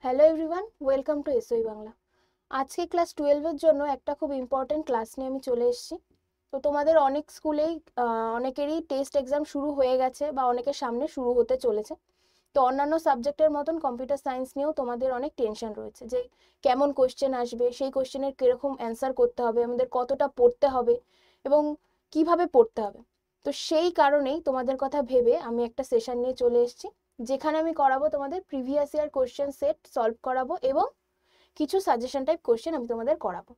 Hello everyone, welcome to এসওই Bangla. আজকে class 12 এর জন্য একটা খুব ইম্পর্টেন্ট ক্লাস নিয়ে আমি চলে এসেছি। তো তোমাদের অনেক স্কুলেই অনেকেরই টেস্ট এক্সাম শুরু হয়ে গেছে বা অনেকের সামনে শুরু হতে চলেছে। তো অন্যান্য সাবজেক্টের মতন কম্পিউটার সায়েন্স নিয়েও তোমাদের অনেক টেনশন রয়েছে যে কেমন কোশ্চেন আসবে, সেই কোশ্চেনের কীরকম অ্যান্সার করতে হবে, আমাদের কতটা পড়তে হবে এবং কিভাবে পড়তে হবে। তো সেই কারণেই তোমাদের কথা ভেবে আমি একটা সেশন নিয়ে চলে এসেছি, যেখানে আমি করাবো তোমাদের previous year question set solve করাবো এবং কিছু সাজেশন টাইপ কোশ্চেন আমি তোমাদের করাবো।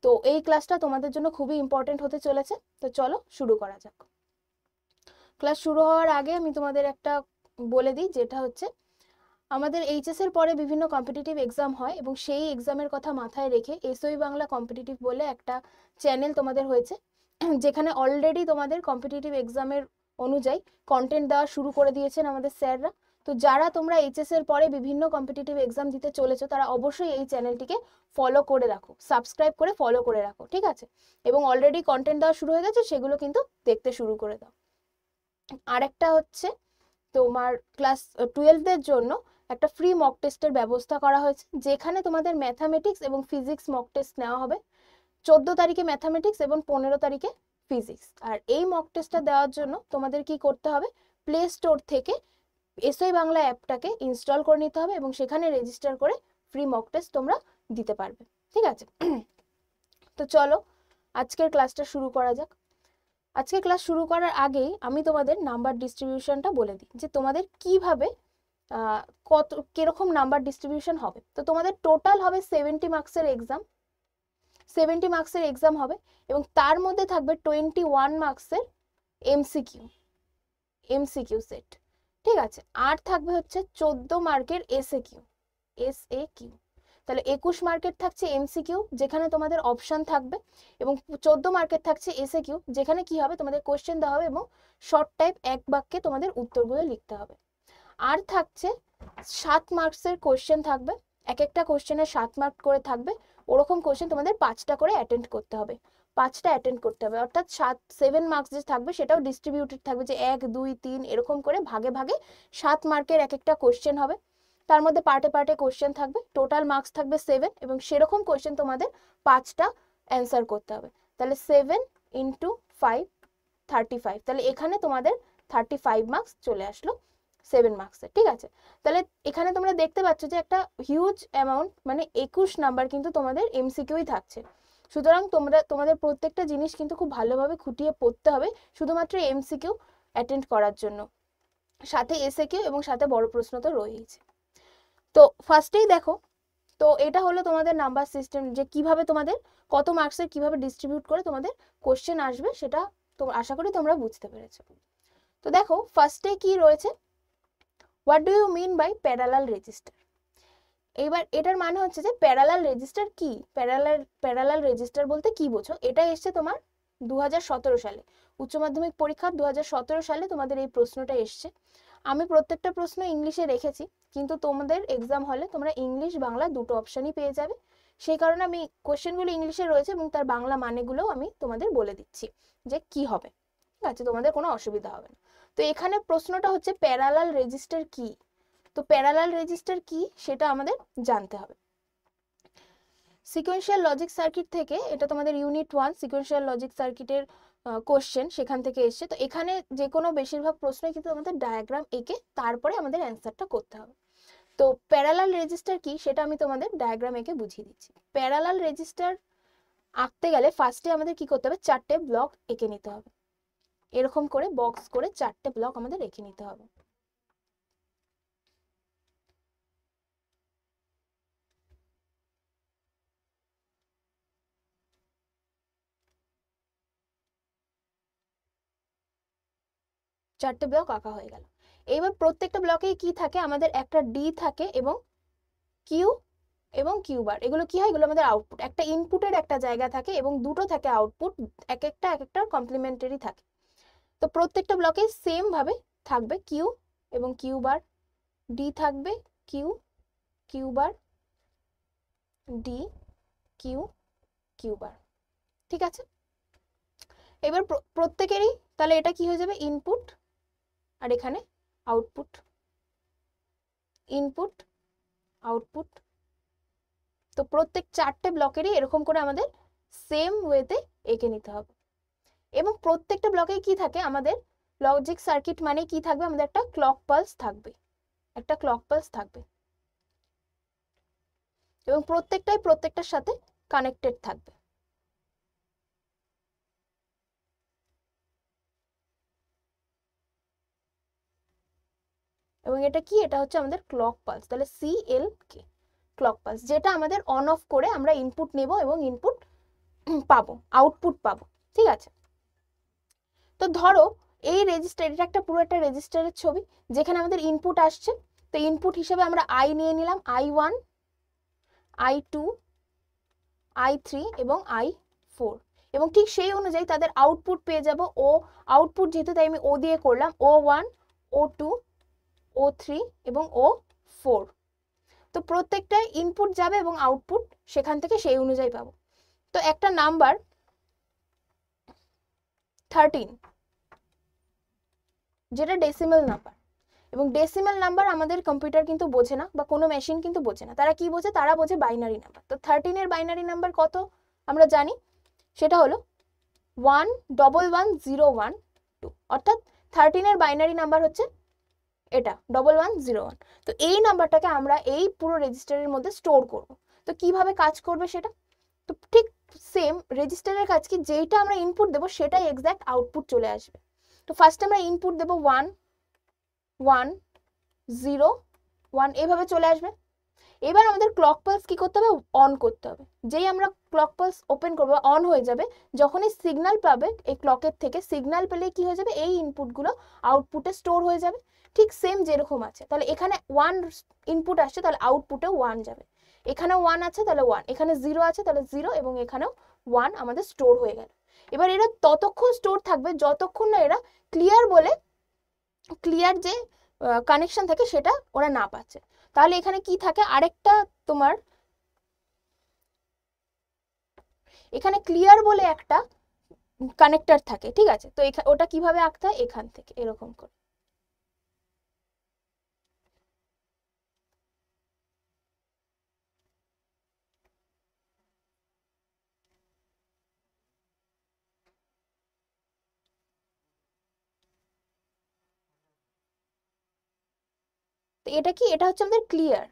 তো এই ক্লাসটা তোমাদের জন্য খুবই ইম্পর্টেন্ট হতে চলেছে। তো চলো শুরু করা যাক। ক্লাস শুরু হওয়ার আগে আমি তোমাদের একটা বলে দিই, যেটা হচ্ছে আমাদের এইচএস এর পরে বিভিন্ন কম্পিটিটিভ এক্সাম হয় এবং সেই এক্সামের কথা মাথায় রেখে এসওই বাংলা কম্পিটিটিভ বলে একটা চ্যানেল তোমাদের হয়েছে, যেখানে অলরেডি তোমাদের কম্পিটিটিভ এক্সামের অনুযায়ী কন্টেন্ট দেওয়া শুরু করে দিয়েছেন আমাদের স্যাররা। তো যারা তোমরা এইচএস এর পরে বিভিন্ন কম্পিটিটিভ এক্সাম দিতে চলেছো, তারা অবশ্যই এই চ্যানেলটিকে ফলো করে রাখো, সাবস্ক্রাইব করে ফলো করে রাখো, ঠিক আছে? এবং অলরেডি কন্টেন্ট দেওয়া শুরু হয়ে গেছে, সেগুলো কিন্তু দেখতে শুরু করে দাও। আরেকটা হচ্ছে তোমার ক্লাস 12 এর জন্য একটা ফ্রি মক টেস্টের ব্যবস্থা করা হয়েছে, যেখানে তোমাদের ম্যাথামেটিক্স এবং ফিজিক্স মক টেস্ট নেওয়া হবে। 14 তারিখে ম্যাথামেটিক্স এবং 15 তারিখে ফিজিক্স। আর এই মক টেস্টটা দেওয়ার জন্য তোমাদের কি করতে হবে, প্লে স্টোর থেকে এসওই বাংলা অ্যাপটাকে ইনস্টল করে নিতে হবে এবং সেখানে রেজিস্টার করে ফ্রি মক টেস্ট তোমরা দিতে পারবে, ঠিক আছে? তো চলো আজকের ক্লাসটা শুরু করা যাক। আজকে ক্লাস শুরু করার আগেই আমি তোমাদের নাম্বার ডিস্ট্রিবিউশনটা বলে দিই, যে তোমাদের কিভাবে কত কিরকম নাম্বার ডিস্ট্রিবিউশন হবে। তো তোমাদের টোটাল হবে 70 মার্কসের এক্সাম হবে এবং তার মধ্যে থাকবে 21 মার্কসের এমসিকিউ এমসিকিউ সেট, ঠিক আছে? আর থাকবে হচ্ছে 14 মার্কের এসএ কিউ। তাহলে 21 মার্কের থাকছে এমসিকিউ, যেখানে তোমাদের অপশন থাকবে, এবং 14 মার্কের থাকছে এসএ কিউ, যেখানে কি হবে, তোমাদের কোশ্চেন দেওয়া হবে এবং শর্ট টাইপ এক বাক্যে তোমাদের উত্তরগুলো লিখতে হবে। আর থাকছে 7 মার্কসের কোশ্চেন থাকবে, এক একটা কোশ্চেনে 7 মার্ক করে থাকবে। ওরকম কোশ্চেন তোমাদের 5টা করে অ্যাটেন্ড করতে হবে, 5টা অ্যাটেন্ড করতে হবে, অর্থাৎ 7 মার্কস যে থাকবে সেটাও ডিস্ট্রিবিউটেড থাকবে, যে 1 2 3 এরকম করে ভাগে ভাগে 7 মার্কের এক একটা কোশ্চেন হবে। তার মধ্যে পার্টে পার্টে কোশ্চেন থাকবে, টোটাল মার্কস থাকবে 7 এবং সেরকম কোশ্চেন তোমাদের 5টা অ্যান্সার করতে হবে। তাহলে 7 ইন্টু 5 35, তাহলে এখানে তোমাদের 35 মার্কস চলে আসলো 7 মার্কসে, ঠিক আছে? তাহলে এখানে তোমরা দেখতে পাচ্ছ যে একটা হিউজ অ্যামাউন্ট, মানে 21 নাম্বার কিন্তু তোমাদের এমসিকিউই থাকছে। সুতরাং তোমাদের প্রত্যেকটা জিনিস কিন্তু খুব ভালোভাবে খুঁটিয়ে পড়তে হবে, শুধুমাত্র এমসিকিউ অ্যাটেন্ড করার জন্য। সাথে এসএকিউ এবং সাথে বড় প্রশ্ন তো রয়েছে। তো ফার্স্টেই দেখো, তো এটা হলো তোমাদের নাম্বার সিস্টেম, যে কিভাবে তোমাদের কত মার্কসের কিভাবে ডিস্ট্রিবিউট করে তোমাদের কোশ্চেন আসবে, সেটা তো আশা করি তোমরা বুঝতে পেরেছো। তো দেখো ফার্স্টে কি রয়েছে, what do you mean by parallel register. এবার এটার মানে হচ্ছে যে প্যারালাল রেজিস্টার কি, প্যারালাল রেজিস্টার বলতে কি বোঝো। এটা এসছে তোমার 2017 সালে, উচ্চ মাধ্যমিক পরীক্ষা 2017 সালে তোমাদের এই প্রশ্নটা এসছে। আমি প্রত্যেকটা প্রশ্ন ইংলিশে রেখেছি, কিন্তু তোমাদের এক্সাম হলে তোমরা ইংলিশ বাংলা দুটো অপশানই পেয়ে যাবে। সেই কারণে আমি কোশ্চেনগুলো ইংলিশে রয়েছে এবং তার বাংলা মানেগুলোও আমি তোমাদের বলে দিচ্ছি যে কি হবে, ঠিক আছে? তোমাদের কোনো অসুবিধা হবে না। তো এখানে প্রশ্নটা হচ্ছে প্যারালাল রেজিস্টার কি। তো প্যারালাল রেজিস্টার কি সেটা আমাদের জানতে হবে। সিকোয়েন্সিয়াল লজিক সার্কিট থেকে, এটা তোমাদের ইউনিট 1 সিকোয়েন্সিয়াল লজিক সার্কিটের কোশ্চেন, সেখান থেকে এসছে। তো এখানে যে কোনো বেশিরভাগ প্রশ্নই কিন্তু আমাদের ডায়াগ্রাম এঁকে তারপরে আমাদের অ্যান্সারটা করতে হবে। তো প্যারালাল রেজিস্টার কি সেটা আমি তোমাদের ডায়াগ্রাম এঁকে বুঝিয়ে দিচ্ছি। প্যারালাল রেজিস্টার আঁকতে গেলে ফার্স্টে আমাদের কি করতে হবে, 4টে ব্লক এঁকে নিতে হবে। এরকম করে বক্স করে 4টে ব্লক আমাদের এঁকে নিতে হবে। চারটে ব্লক আঁকা হয়ে গেল। এইবার প্রত্যেকটা ব্লকেই কি থাকে, আমাদের একটা ডি থাকে এবং কিউ এবং কিউ বার। এগুলো কি হয়, এগুলো আমাদের আউটপুট। একটা ইনপুটের একটা জায়গা থাকে এবং দুটো থাকে আউটপুট, এক একটা কমপ্লিমেন্টারি থাকে। তো প্রত্যেকটা ব্লকে সেম ভাবে থাকবে কিউ এবং কিউ বার, ডি থাকবে Q, Q bar, D, Q, Q bar, ঠিক আছে? এবার প্রত্যেকেরই তাহলে এটা কি হয়ে যাবে, ইনপুট, আর এখানে আউটপুট, ইনপুট আউটপুট। তো প্রত্যেক 4টে ব্লকেরই এরকম করে আমাদের সেম ওয়েতে এঁকে নিতে হবে। এবং প্রত্যেকটা ব্লকে কি থাকে, আমাদের লজিক সার্কিট মানে কি থাকবে, আমাদের একটা ক্লক পালস থাকবে, একটা ক্লক পালস থাকবে, এবং প্রত্যেকটাই প্রত্যেকটার সাথে কানেক্টেড থাকবে। এবং এটা কি, এটা হচ্ছে আমাদের ক্লক পালস। তাহলে CLK ক্লক পালস, যেটা আমাদের অন অফ করে আমরা ইনপুট নেব এবং ইনপুট পাবো, আউটপুট পাবো। ঠিক আছে, তো ধরো এই রেজিস্টার, এটা একটা পুরো একটা রেজিস্টারের ছবি যেখানে আমাদের ইনপুট আসছে। তো ইনপুট হিসেবে আমরা I নিয়ে নিলাম, I1, I2, I3 এবং I4, এবং ঠিক সেই অনুযায়ী তাদের আউটপুট পেয়ে যাব ও। আউটপুট যেহেতু তাই আমি ও দিয়ে করলাম, O1, O2, O3 এবং O4। তো প্রত্যেকটাই ইনপুট যাবে এবং আউটপুট সেখান থেকে সেই অনুযায়ী পাবো। তো একটা নাম্বার 13, যেটা ডেসিমাল নাম্বার, এবং ডেসিমাল নাম্বার আমাদের কম্পিউটার কিন্তু বোঝে না বা কোনো মেশিন কিন্তু বোঝে না। তারা কি বোঝে, তারা বোঝে বাইনারি নাম্বার। তো 13 এর বাইনারি নাম্বার কত আমরা জানি, সেটা হলো 111012, অর্থাৎ 13 এর বাইনারি নাম্বার হচ্ছে এটা 1101। তো এই নাম্বারটাকে আমরা এই পুরো রেজিস্টারের মধ্যে স্টোর করব। তো কিভাবে কাজ করবে সেটা, তো ঠিক সেম রেজিস্টারের কাজ কি, যেইটা আমরা ইনপুট দেবো সেটাই এক্স্যাক্ট আউটপুট চলে আসবে। তো ফার্স্টে আমরা ইনপুট দেবো 1 1 0 1, এইভাবে চলে আসবে। এবার আমাদের ক্লক পালস কি করতে হবে, অন করতে হবে। যেই আমরা ক্লক পালস ওপেন করবো, অন হয়ে যাবে, যখনই সিগন্যাল পাবে এই ক্লকের থেকে, সিগন্যাল পেলে কি হয়ে যাবে, এই ইনপুটগুলো আউটপুটে স্টোর হয়ে যাবে। ঠিক সেম যেরকম আছে, তাহলে এখানে 1 ইনপুট আসছে, তাহলে আউটপুটে 1 যাবে। এখানেও 1 আছে, তাহলে 1, এখানে 0 আছে, তাহলে 0, এবং এখানেও 1 আমাদের স্টোর হয়ে গেল। এবার এরা ততক্ষণ স্টোর থাকবে যতক্ষণ না এরা ক্লিয়ার বলে, ক্লিয়ার যে কানেকশন থাকে সেটা ওরা না পাচ্ছে। তাহলে এখানে কি থাকে, আরেকটা তোমার এখানে ক্লিয়ার বলে একটা কানেক্টর থাকে। ঠিক আছে, তো ওটা কিভাবে আঁকতে হয়, এখান থেকে এরকম করে। তো এটা কি, এটা হচ্ছে আমাদের ক্লিয়ার,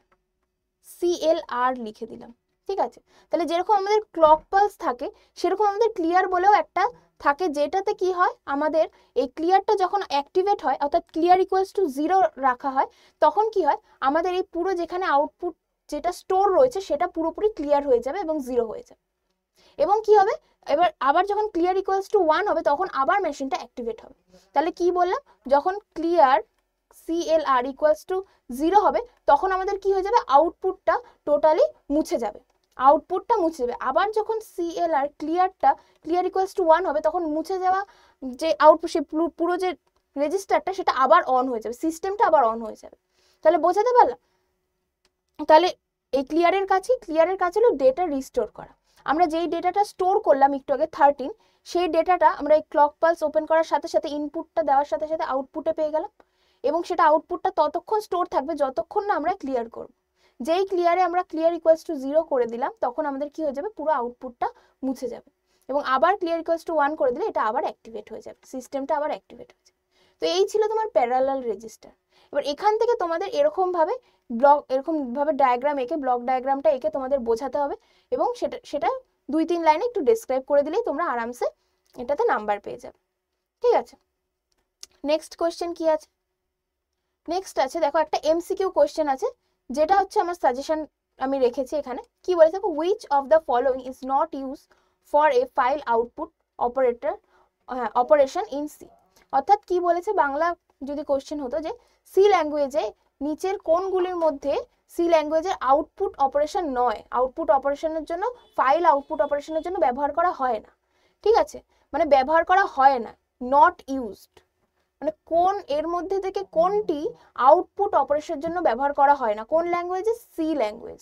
CLR লিখে দিলাম। ঠিক আছে, তাহলে যেরকম আমাদের ক্লক পালস থাকে সেরকম আমাদের ক্লিয়ার বলেও একটা থাকে, যেটাতে কি হয়, আমাদের এই ক্লিয়ারটা যখন অ্যাক্টিভেট হয়, অর্থাৎ ক্লিয়ার ইকুয়ালস টু 0 রাখা হয়, তখন কি হয়, আমাদের এই পুরো যেখানে আউটপুট যেটা স্টোর রয়েছে সেটা পুরোপুরি ক্লিয়ার হয়ে যাবে এবং 0 হয়ে যাবে। এবং কি হবে, এবার আবার যখন ক্লিয়ার ইকুয়ালস টু 1 হবে, তখন আবার মেশিনটা অ্যাক্টিভেট হবে। তাহলে কি বললাম, যখন ক্লিয়ার CLR ইকুয়ালস টু 0 হবে, তখন আমাদের কি হয়ে যাবে, আউটপুটটা টোটালি মুছে যাবে, আউটপুটটা মুছে যাবে। আবার যখন CLR ক্লিয়ার ইকুয়ালস টু 1 হবে, তখন মুছে যাওয়া যে আউটপুট, সে পুরো যে রেজিস্টারটা সেটা আবার অন হয়ে যাবে, সিস্টেমটা আবার অন হয়ে যাবে। তাহলে বোঝাতে পারলাম। তাহলে এই ক্লিয়ারের কাজ হলো ডেটা রিস্টোর করা। আমরা যেই ডেটাটা স্টোর করলাম একটু আগে 13, সেই ডেটাটা আমরা এই ক্লক পালস ওপেন করার সাথে সাথে, ইনপুটটা দেওয়ার সাথে সাথে আউটপুটে পেয়ে গেলাম, এবং সেটা আউটপুটটা ততক্ষণ স্টোর থাকবে যতক্ষণ না আমরা ক্লিয়ার করব। যেই ক্লিয়ারে আমরা ক্লিয়ার ইকুয়ালস টু 0 করে দিলাম, তখন আমাদের কি হয়ে যাবে, পুরো আউটপুটটা মুছে যাবে, এবং আবার ক্লিয়ার ইকুয়ালস টু 1 করে দিলে এটা আবার অ্যাক্টিভেট হয়ে যাবে, সিস্টেমটা আবার অ্যাক্টিভেট হয়ে যাবে। তো এই ছিল তোমার প্যারালাল রেজিস্টার। এবার এখান থেকে তোমাদের এরকম ভাবে ডায়াগ্রাম এঁকে, ব্লক ডায়াগ্রামটা এঁকে তোমাদের বোঝাতে হবে, এবং সেটা 2-3 লাইনে একটু ডেসক্রাইব করে দিলেই তোমরা আরামসে এটাতে নাম্বার পেয়ে যাবে। ঠিক আছে, নেক্সট কোয়েশ্চেন কি আছে, নেক্সট আছে দেখো একটা MCQ কোয়েশ্চেন আছে, যেটা হচ্ছে আমার সাজেশন আমি রেখেছি এখানে। কি বলে দেখো, which of the following is not use for a file output operation in C. অর্থাৎ কি বলেছে, বাংলা যদি কোয়েশ্চেন হতো যে সি ল্যাঙ্গুয়েজে নিচের কোনগুলির মধ্যে সি ল্যাঙ্গুয়েজের আউটপুট অপারেশন নয়, আউটপুট অপারেশনের জন্য, ফাইল আউটপুট অপারেশনের জন্য ব্যবহার করা হয় না। ঠিক আছে, মানে ব্যবহার করা হয় না, নট ইউজড, মানে কোন এর মধ্যে থেকে কোনটি আউটপুট অপারেশনের জন্য ব্যবহার করা হয় না, কোন ল্যাঙ্গুয়েজে, সি ল্যাঙ্গুয়েজ।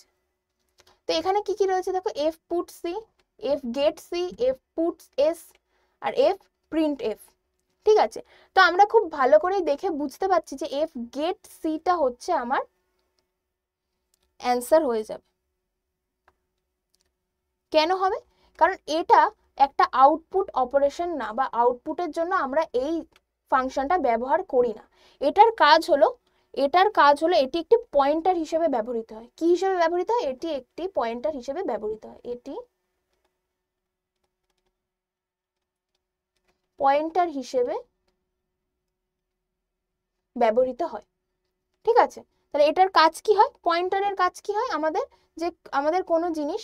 তো এখানে কি কি রয়েছে দেখো, F put C, F get C, F puts S, আর এফ প্রিন্ট এফ। ঠিক আছে, তো আমরা খুব ভালো করে দেখে বুঝতে পারছি যে এফ গেট সিটা হচ্ছে আমার অ্যান্সার হয়ে যাবে। কেন হবে? কারণ এটা একটা আউটপুট অপারেশন না, বা আউটপুটের জন্য আমরা এই ফাংশনটা ব্যবহার করি না। এটার কাজ হলো এটি একটি পয়েন্টার হিসেবে ব্যবহৃত হয়। কি হিসেবে ব্যবহৃত হয়? এটি একটি পয়েন্টার হিসেবে ব্যবহৃত হয়। এটি পয়েন্টার হিসেবে ব্যবহৃত হয়। ঠিক আছে, তাহলে এটার কাজ কি হয়? পয়েন্টারের কাজ কি হয়? আমাদের কোনো জিনিস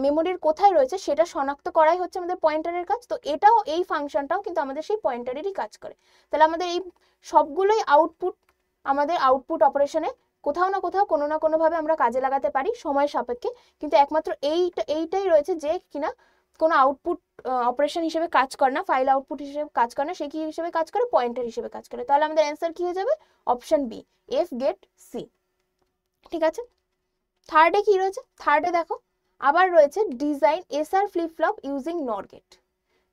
মেমোরির কোথায় রয়েছে সেটা শনাক্ত করাই হচ্ছে আমাদের পয়েন্টারের কাজ। তো এটাও, এই ফাংশনটাও কিন্তু আমাদের সেই পয়েন্টারেরই কাজ করে। তাহলে আমাদের এই সবগুলোই আমাদের আউটপুট অপারেশনে কোথাও না কোথাও কোনো না কোনোভাবে আমরা কাজে লাগাতে পারি সময় সাপেক্ষে। কিন্তু একমাত্র এইটাই রয়েছে যে কিনা কোনো আউটপুট অপারেশন হিসেবে কাজ করে না, ফাইল আউটপুট হিসেবে কাজ করে না, সে কি হিসেবে কাজ করে? পয়েন্টার হিসেবে কাজ করে। তাহলে আমাদের অ্যান্সার কি হয়ে যাবে? Option B, F get C. ঠিক আছে, থার্ডে কি রয়েছে? থার্ডে দেখো আবার রয়েছে design SR flip flop using NOR gate.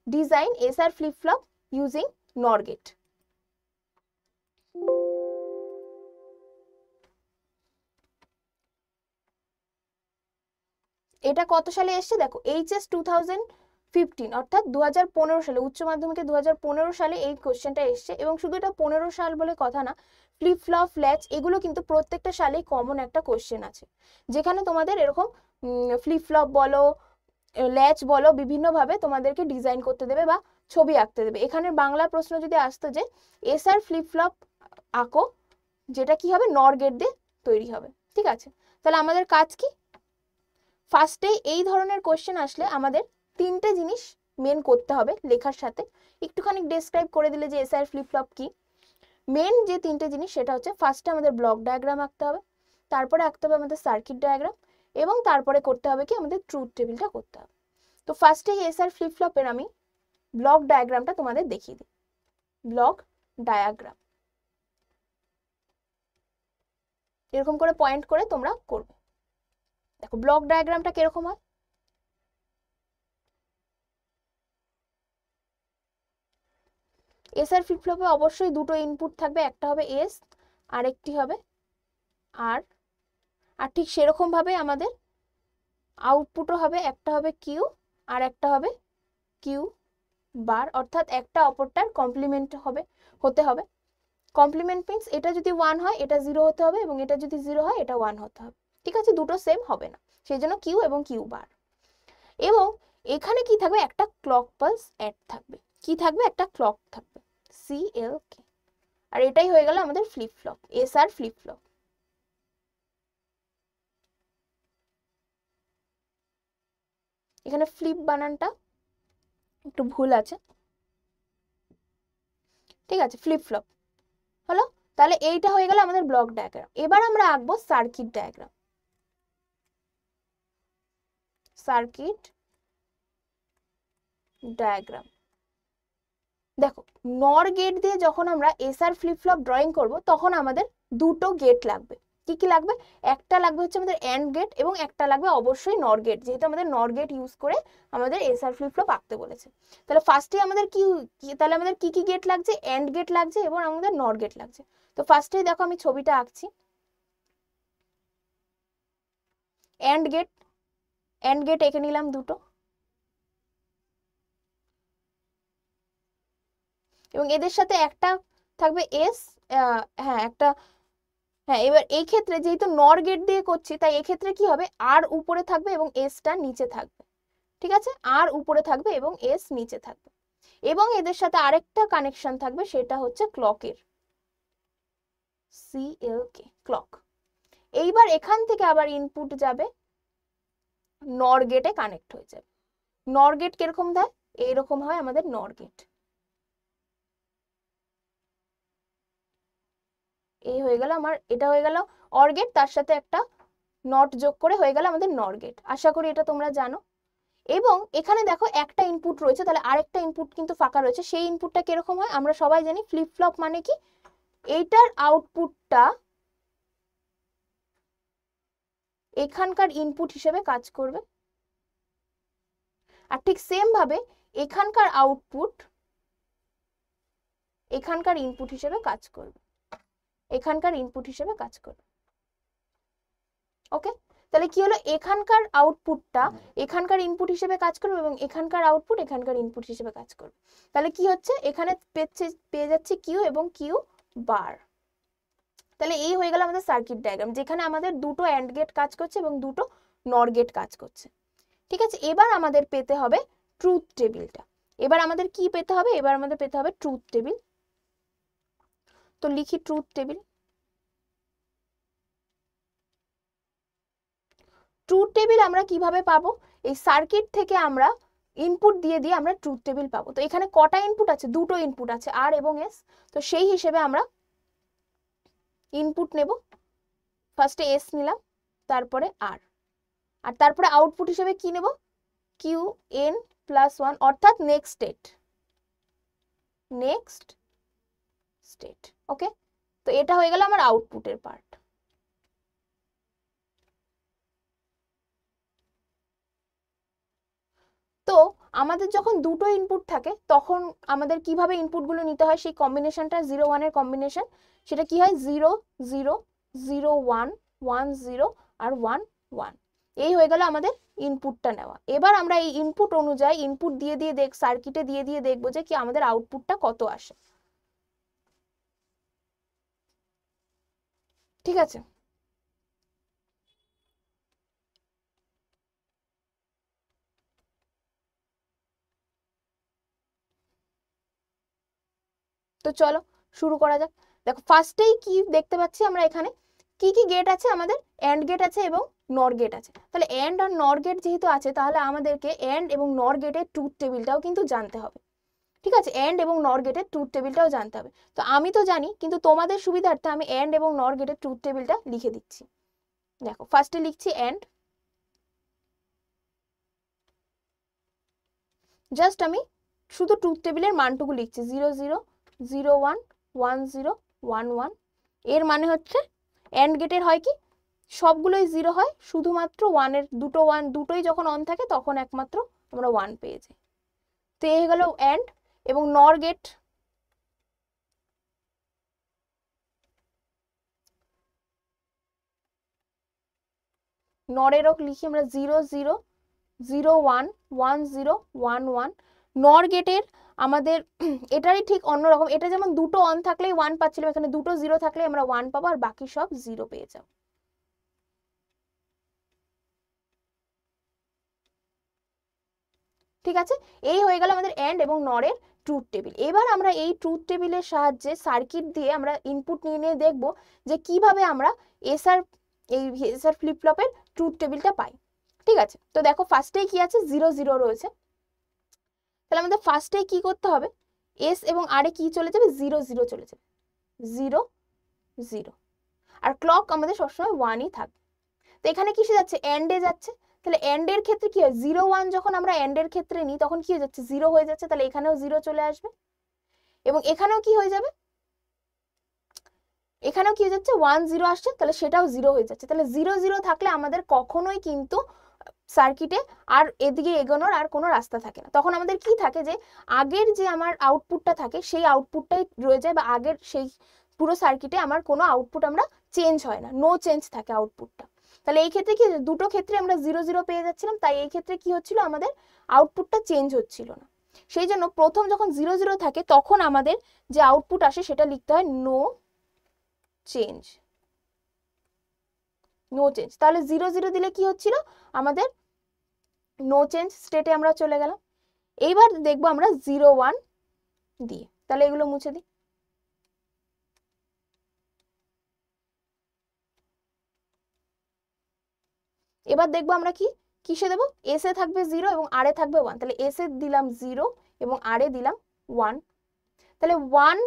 Design SR flip flop using NOR gate. এটা কত সালে এসছে দেখো, এইচএস 2015 অর্থাৎ 2015 সালে, উচ্চ মাধ্যমিকে 2015 সালে এই কোশ্চেনটা এসছে। এবং শুধু এটা 15 সাল বলে কথা না, ফ্লিপ ফ্লপ, ল্যাচ, এগুলো কিন্তু প্রত্যেকটা সালেই কমন একটা কোশ্চেন আছে, যেখানে তোমাদের এরকম ফ্লিপ ফ্লপ বলো, ল্যাচ বলো, বিভিন্নভাবে তোমাদেরকে ডিজাইন করতে দেবে বা ছবি আঁকতে দেবে। এখানে বাংলা প্রশ্ন যদি আসতো যে এসআর ফ্লিপ ফ্লপ আঁকো, যেটা কি হবে? নর গেট দিয়ে তৈরি হবে। ঠিক আছে, তাহলে আমাদের কাজ কি? ফার্স্টে এই ধরনের কোশ্চেন আসলে আমাদের তিনটে জিনিস মেন করতে হবে লেখার সাথে। একটুখানি ডেসক্রাইব করে দিলে যে এসআর ফ্লিপ ফ্লপ কি। মেন যে তিনটে জিনিস সেটা হচ্ছে, ফার্স্টে আমাদের ব্লক ডায়াগ্রাম আঁকতে হবে, তারপরে আঁকতে হবে আমাদের সার্কিট ডায়াগ্রাম, এবং তারপরে করতে হবে কি? আমাদের ট্রুথ টেবিলটা করতে হবে। তো ফার্স্টে এসআর ফ্লিপ ফ্লপের আমি ব্লক ডায়াগ্রামটা তোমাদের দেখিয়ে দিই। ব্লক ডায়াগ্রাম এরকম করে পয়েন্ট করে তোমরা করবে। দেখো ব্লক ডায়াগ্রামটা কিরকম হয়। এসআর ফ্লিপ ফ্লপে অবশ্যই দুটো ইনপুট থাকবে, একটা হবে এস, আরেকটি হবে আর। আর ঠিক সেরকম ভাবে আমাদের আউটপুটও হবে, একটা হবে কিউ আর একটা হবে কিউ বার, অর্থাৎ একটা অপরটার কমপ্লিমেন্ট হতে হবে। কমপ্লিমেন্ট মিন্স এটা যদি 1 হয় এটা 0 হতে হবে, এবং এটা যদি 0 হয় এটা 1 হতে হবে। ঠিক আছে, দুটো সেম হবে না, সেই জন্য কিউ এবং কিউ বার। এবং এখানে কি থাকবে? একটা ক্লক পালস অ্যাড থাকবে। কি থাকবে? একটা ক্লক থাকবে, CLK। আর এটাই হয়ে গেল আমাদের flip flop, SR flip flop. এখানে ফ্লিপ বানানটা একটু ভুল আছে। ঠিক আছে, ফ্লিপ ফ্লপ হলো। তাহলে এইটা হয়ে গেল আমাদের ব্লক ডায়াগ্রাম। এবার আমরা আঁকবো সার্কিট ডায়াগ্রাম। সার্কিট ডায়াগ্রাম দেখো, নর গেট দিয়ে যখন আমরা এসআর ফ্লিপ ফ্লপ ড্রয়িং করব, তখন আমাদের দুটো গেট লাগবে। কি কি লাগবে? একটা লাগবে হচ্ছে আমাদের অ্যান্ড গেট, এবং একটা লাগবে অবশ্যই নর গেট, যেহেতু আমাদের নর গেট ইউজ করে আমাদের এসআর ফ্লিপ ফ্লপ আঁকতে বলেছে। তাহলে ফার্স্টে আমাদের তাহলে আমাদের কি কি গেট লাগছে? অ্যান্ড গেট লাগছে এবং আমাদের নর গেট লাগছে। তো ফার্স্টেই দেখো আমি ছবিটা আঁকছি। অ্যান্ড গেট এঁকে নিলাম দুটো, এবং এদের সাথে একটা থাকবে এস। হ্যাঁ একটা, হ্যাঁ এবার এই ক্ষেত্রে যেহেতু নর গেট দিয়ে করছি, তাই এক্ষেত্রে কি হবে? আর উপরে থাকবে এবং এসটা নিচে থাকবে। ঠিক আছে, আর উপরে থাকবে এবং এস নিচে থাকবে। এবং এদের সাথে আরেকটা কানেকশন থাকবে, সেটা হচ্ছে ক্লকের, CLK, ক্লক। এইবার এখান থেকে আবার ইনপুট যাবে, নর গেটে কানেক্ট হয়ে যাবে। নর গেট কিরকম দেয়? এইরকম হয় আমাদের নর গেট। এই হয়ে গেল আমার, এটা হয়ে গেল অর গেট, তার সাথে একটা নট যোগ করে হয়ে গেল আমাদের নর গেট। আশা করি এটা তোমরা জানো। এবং এখানে দেখো একটা ইনপুট রয়েছে, তাহলে আরেকটা ইনপুট কিন্তু ফাঁকা রয়েছে। সেই ইনপুটটা কিরকম হয়? আমরা সবাই জানি ফ্লিপ ফ্লপ মানে কি? এইটার আউটপুটটা এখানকার ইনপুট হিসেবে কাজ করবে, আর ঠিক সেম ভাবে এখানকার আউটপুট এখানকার ইনপুট হিসেবে কাজ করবে, এখানকার ইনপুট হিসেবে কাজ করবে। ওকে, তাহলে কি হলো, এখানকার আউটপুটটা এখানকার ইনপুট হিসেবে কাজ করবে এবং এখানকার আউটপুট এখানকার ইনপুট হিসেবে কাজ করবে। তাহলে কি হচ্ছে, এখানে পেয়ে যাচ্ছে কিউ এবং কিউ বার। তাহলে এই হয়ে গেল আমাদের সার্কিট ডায়াগ্রাম, যেখানে আমাদের দুটো অ্যান্ড গেট কাজ করছে এবং দুটো নর গেট কাজ করছে। ঠিক আছে, এবার আমাদের পেতে হবে ট্রুথ টেবিলটা। এবার আমাদের কি পেতে হবে, এবার আমাদের পেতে হবে ট্রুথ টেবিল। তো লিখি ট্রুথ টেবিল। ট্রুথ টেবিল আমরা কিভাবে পাবো, এই সার্কিট থেকে আমরা ইনপুট দিয়ে দিয়ে আমরা ট্রুথ টেবিল পাবো। তো এখানে কটা ইনপুট আছে, দুটো ইনপুট আছে, আর এবং এস। তো সেই হিসেবে আমরা ইনপুট নেব, ফার্স্টে এস নিলাম, তারপরে আর তারপরে আউটপুট হিসেবে কি নেব, কিউ এন প্লাস ওয়ান, অর্থাৎ নেক্সট স্টেট। ওকে, তো এটা হয়ে গেল আমার আউটপুটের পার্ট। তো আমাদের যখন দুটো ইনপুট থাকে তখন আমাদের কিভাবে ইনপুটগুলো নিতে হয়, সেই কম্বিনেশনটা 0 1 এর কম্বিনেশন, সেটা কি হয় 0 0 0 1 1 0 আর 1 1। এই হয়ে গেল আমাদের ইনপুটটা নেওয়া। এবার আমরা এই ইনপুট অনুযায়ী ইনপুট দিয়ে দিয়ে সার্কিটে দিয়ে দিয়ে দেখবো যে কি আমাদের আউটপুটটা কত আসে। ঠিক আছে, তো চলো শুরু করা যাক। দেখো ফার্স্টেই কি দেখতে পাচ্ছি আমরা, এখানে কি কি গেট আছে, আমাদের অ্যান্ড গেট আছে এবং নর গেট আছে। তাহলে অ্যান্ড আর নর গেট যেহেতু আছে, তাহলে আমাদেরকে অ্যান্ড এবং নর গেটের ট্রুথ টেবিলটাও কিন্তু জানতে হবে। ঠিক আছে, অ্যান্ড এবং নর গেটের ট্রুথ টেবিলটাও জানতে হবে। তো আমি তো জানি, কিন্তু তোমাদের সুবিধার্থে আমি অ্যান্ড এবং নর গেটের ট্রুথ টেবিলটা লিখে দিচ্ছি। দেখো ফার্স্টে লিখছি অ্যান্ড, জাস্ট আমি শুধু ট্রুথ টেবিলের মানটুকু লিখছি 0 0 0 1 1 0 1 1। এর মানে হচ্ছে অ্যান্ড গেটের হয় কি, সবগুলোই 0 হয়, শুধুমাত্র ওয়ানের দুটোই যখন অন থাকে তখন একমাত্র আমরা 1 পেয়ে যাই। তো এই হয়ে গেল অ্যান্ড। এবং নর গেট, নরেরও লিখি আমরা 0 0 0 1 1 0 1 1। নর গেটের আমাদের এটারই ঠিক অন্যরকম, এটা যেমন দুটো অন থাকলেই 1 পাচ্ছিলাম, এখানে দুটো 0 থাকলে আমরা 1 পাবো আর বাকি সব 0 পেয়ে যাবো। ঠিক আছে, এই হয়ে গেল আমাদের অ্যান্ড এবং নরের ট্রুথ টেবিল। এবার আমরা এই ট্রুথ টেবিলের সাহায্যে সার্কিট দিয়ে আমরা ইনপুট নিয়ে নিয়ে দেখবো যে কিভাবে আমরা এসআর ফ্লিপ ফ্লপের ট্রুথ টেবিলটা পাই। ঠিক আছে, তো দেখো ফার্স্টেই কি আছে, 0 0 রয়েছে। তাহলে আমাদের ফার্স্টেই কি করতে হবে, এস এবং আর এ কি চলে যাবে, 0 0 চলে যাবে, 0 0। আর ক্লক আমাদের সবসময় 1ই থাকবে। তো এখানে কিসে যাচ্ছে, এন্ডে যাচ্ছে। তাহলে এন্ডের ক্ষেত্রে কি হয়, 0 1 যখন আমরা এন্ডের ক্ষেত্রে নিই তখন কি হয়ে যাচ্ছে, 0 হয়ে যাচ্ছে। তাহলে এখানেও 0 চলে আসবে এবং এখানেও কি হয়ে যাবে, এখানেও কি হয়ে যাচ্ছে, 1 0 আসছে, তাহলে সেটাও 0 হয়ে যাচ্ছে। তাহলে 0 0 থাকলে আমাদের কখনোই কিন্তু সার্কিটে আর এদিকে এগোনোর আর কোনো রাস্তা থাকে না। তখন আমাদের কি থাকে, যে আগের যে আমার আউটপুটটা থাকে সেই আউটপুটটাই রয়ে যায়, বা আগের সেই পুরো সার্কিটে আমার কোনো আউটপুট আমরা চেঞ্জ হয় না, নো চেঞ্জ থাকে আউটপুটটা। তাহলে এই ক্ষেত্রে কি, দুটো ক্ষেত্রে আমরা 0 0 পেয়ে যাচ্ছিলাম, তাই এই ক্ষেত্রে কি হচ্ছিল, আমাদের আউটপুটটা চেঞ্জ হচ্ছিল না। সেই জন্য প্রথম যখন 0 0 থাকে তখন আমাদের যে আউটপুট আসে সেটা লিখতে হয় নো চেঞ্জ। তাহলে 0 0 দিলে কি হচ্ছিল, আমাদের নো চেঞ্জ স্টেটে আমরা চলে গেলাম। এইবার দেখবো আমরা 0 1 দিয়ে, তাহলে এগুলো মুছে দিই। এবার দেখবো আমরা কি কিসে দেবো, এস এ থাকবে 0 এবং আর এ থাকবে 1। তাহলে এস এ দিলাম 0 এবং আর এ দিলাম 1। তাহলে 1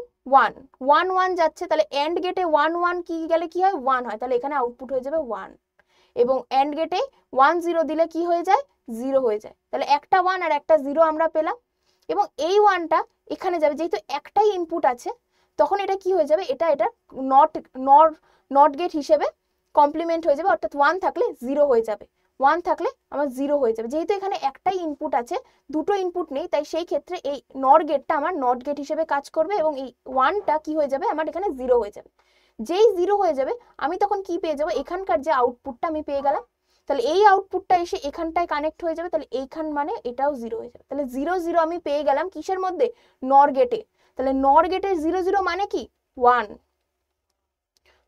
1 1 1 যাচ্ছে, তাহলে এন্ড গেটে 1 1 কি গেলে কি হয়, 1 হয়, তাহলে এখানে আউটপুট হয়ে যাবে 1। এবং এন্ড গেটে 1 0 দিলে কি হয়ে যায়, 0 হয়ে যায়। তাহলে একটা 1 আর একটা 0 আমরা পেলাম। এবং এই 1টা এখানে যাবে, যেহেতু একটাই ইনপুট আছে তখন এটা কি হয়ে যাবে, এটা নট গেট হিসেবে কমপ্লিমেন্ট হয়ে যাবে, অর্থাৎ 1 থাকলে 0 হয়ে যাবে, 1 থাকলে আমার 0 হয়ে যাবে। যেহেতু এখানে একটাই ইনপুট আছে, দুটো ইনপুট নেই, তাই সেই ক্ষেত্রে এই নট গেটটা আমার নট গেট হিসেবে কাজ করবে এবং এই 1টা কি হয়ে যাবে, আমার এখানে 0 হয়ে যাবে। যেই 0 হয়ে যাবে আমি তখন কি পেয়ে যাবো, এখানকার যে আউটপুটটা আমি পেয়ে গেলাম, তাহলে এই আউটপুটটা এসে এখানটায় কানেক্ট হয়ে যাবে, তাহলে এইখান মানে এটাও 0 হয়ে যাবে। তাহলে 0 0 আমি পেয়ে গেলাম কিসের মধ্যে, নর গেটে। তাহলে নর গেটের 0 0 মানে কি 1,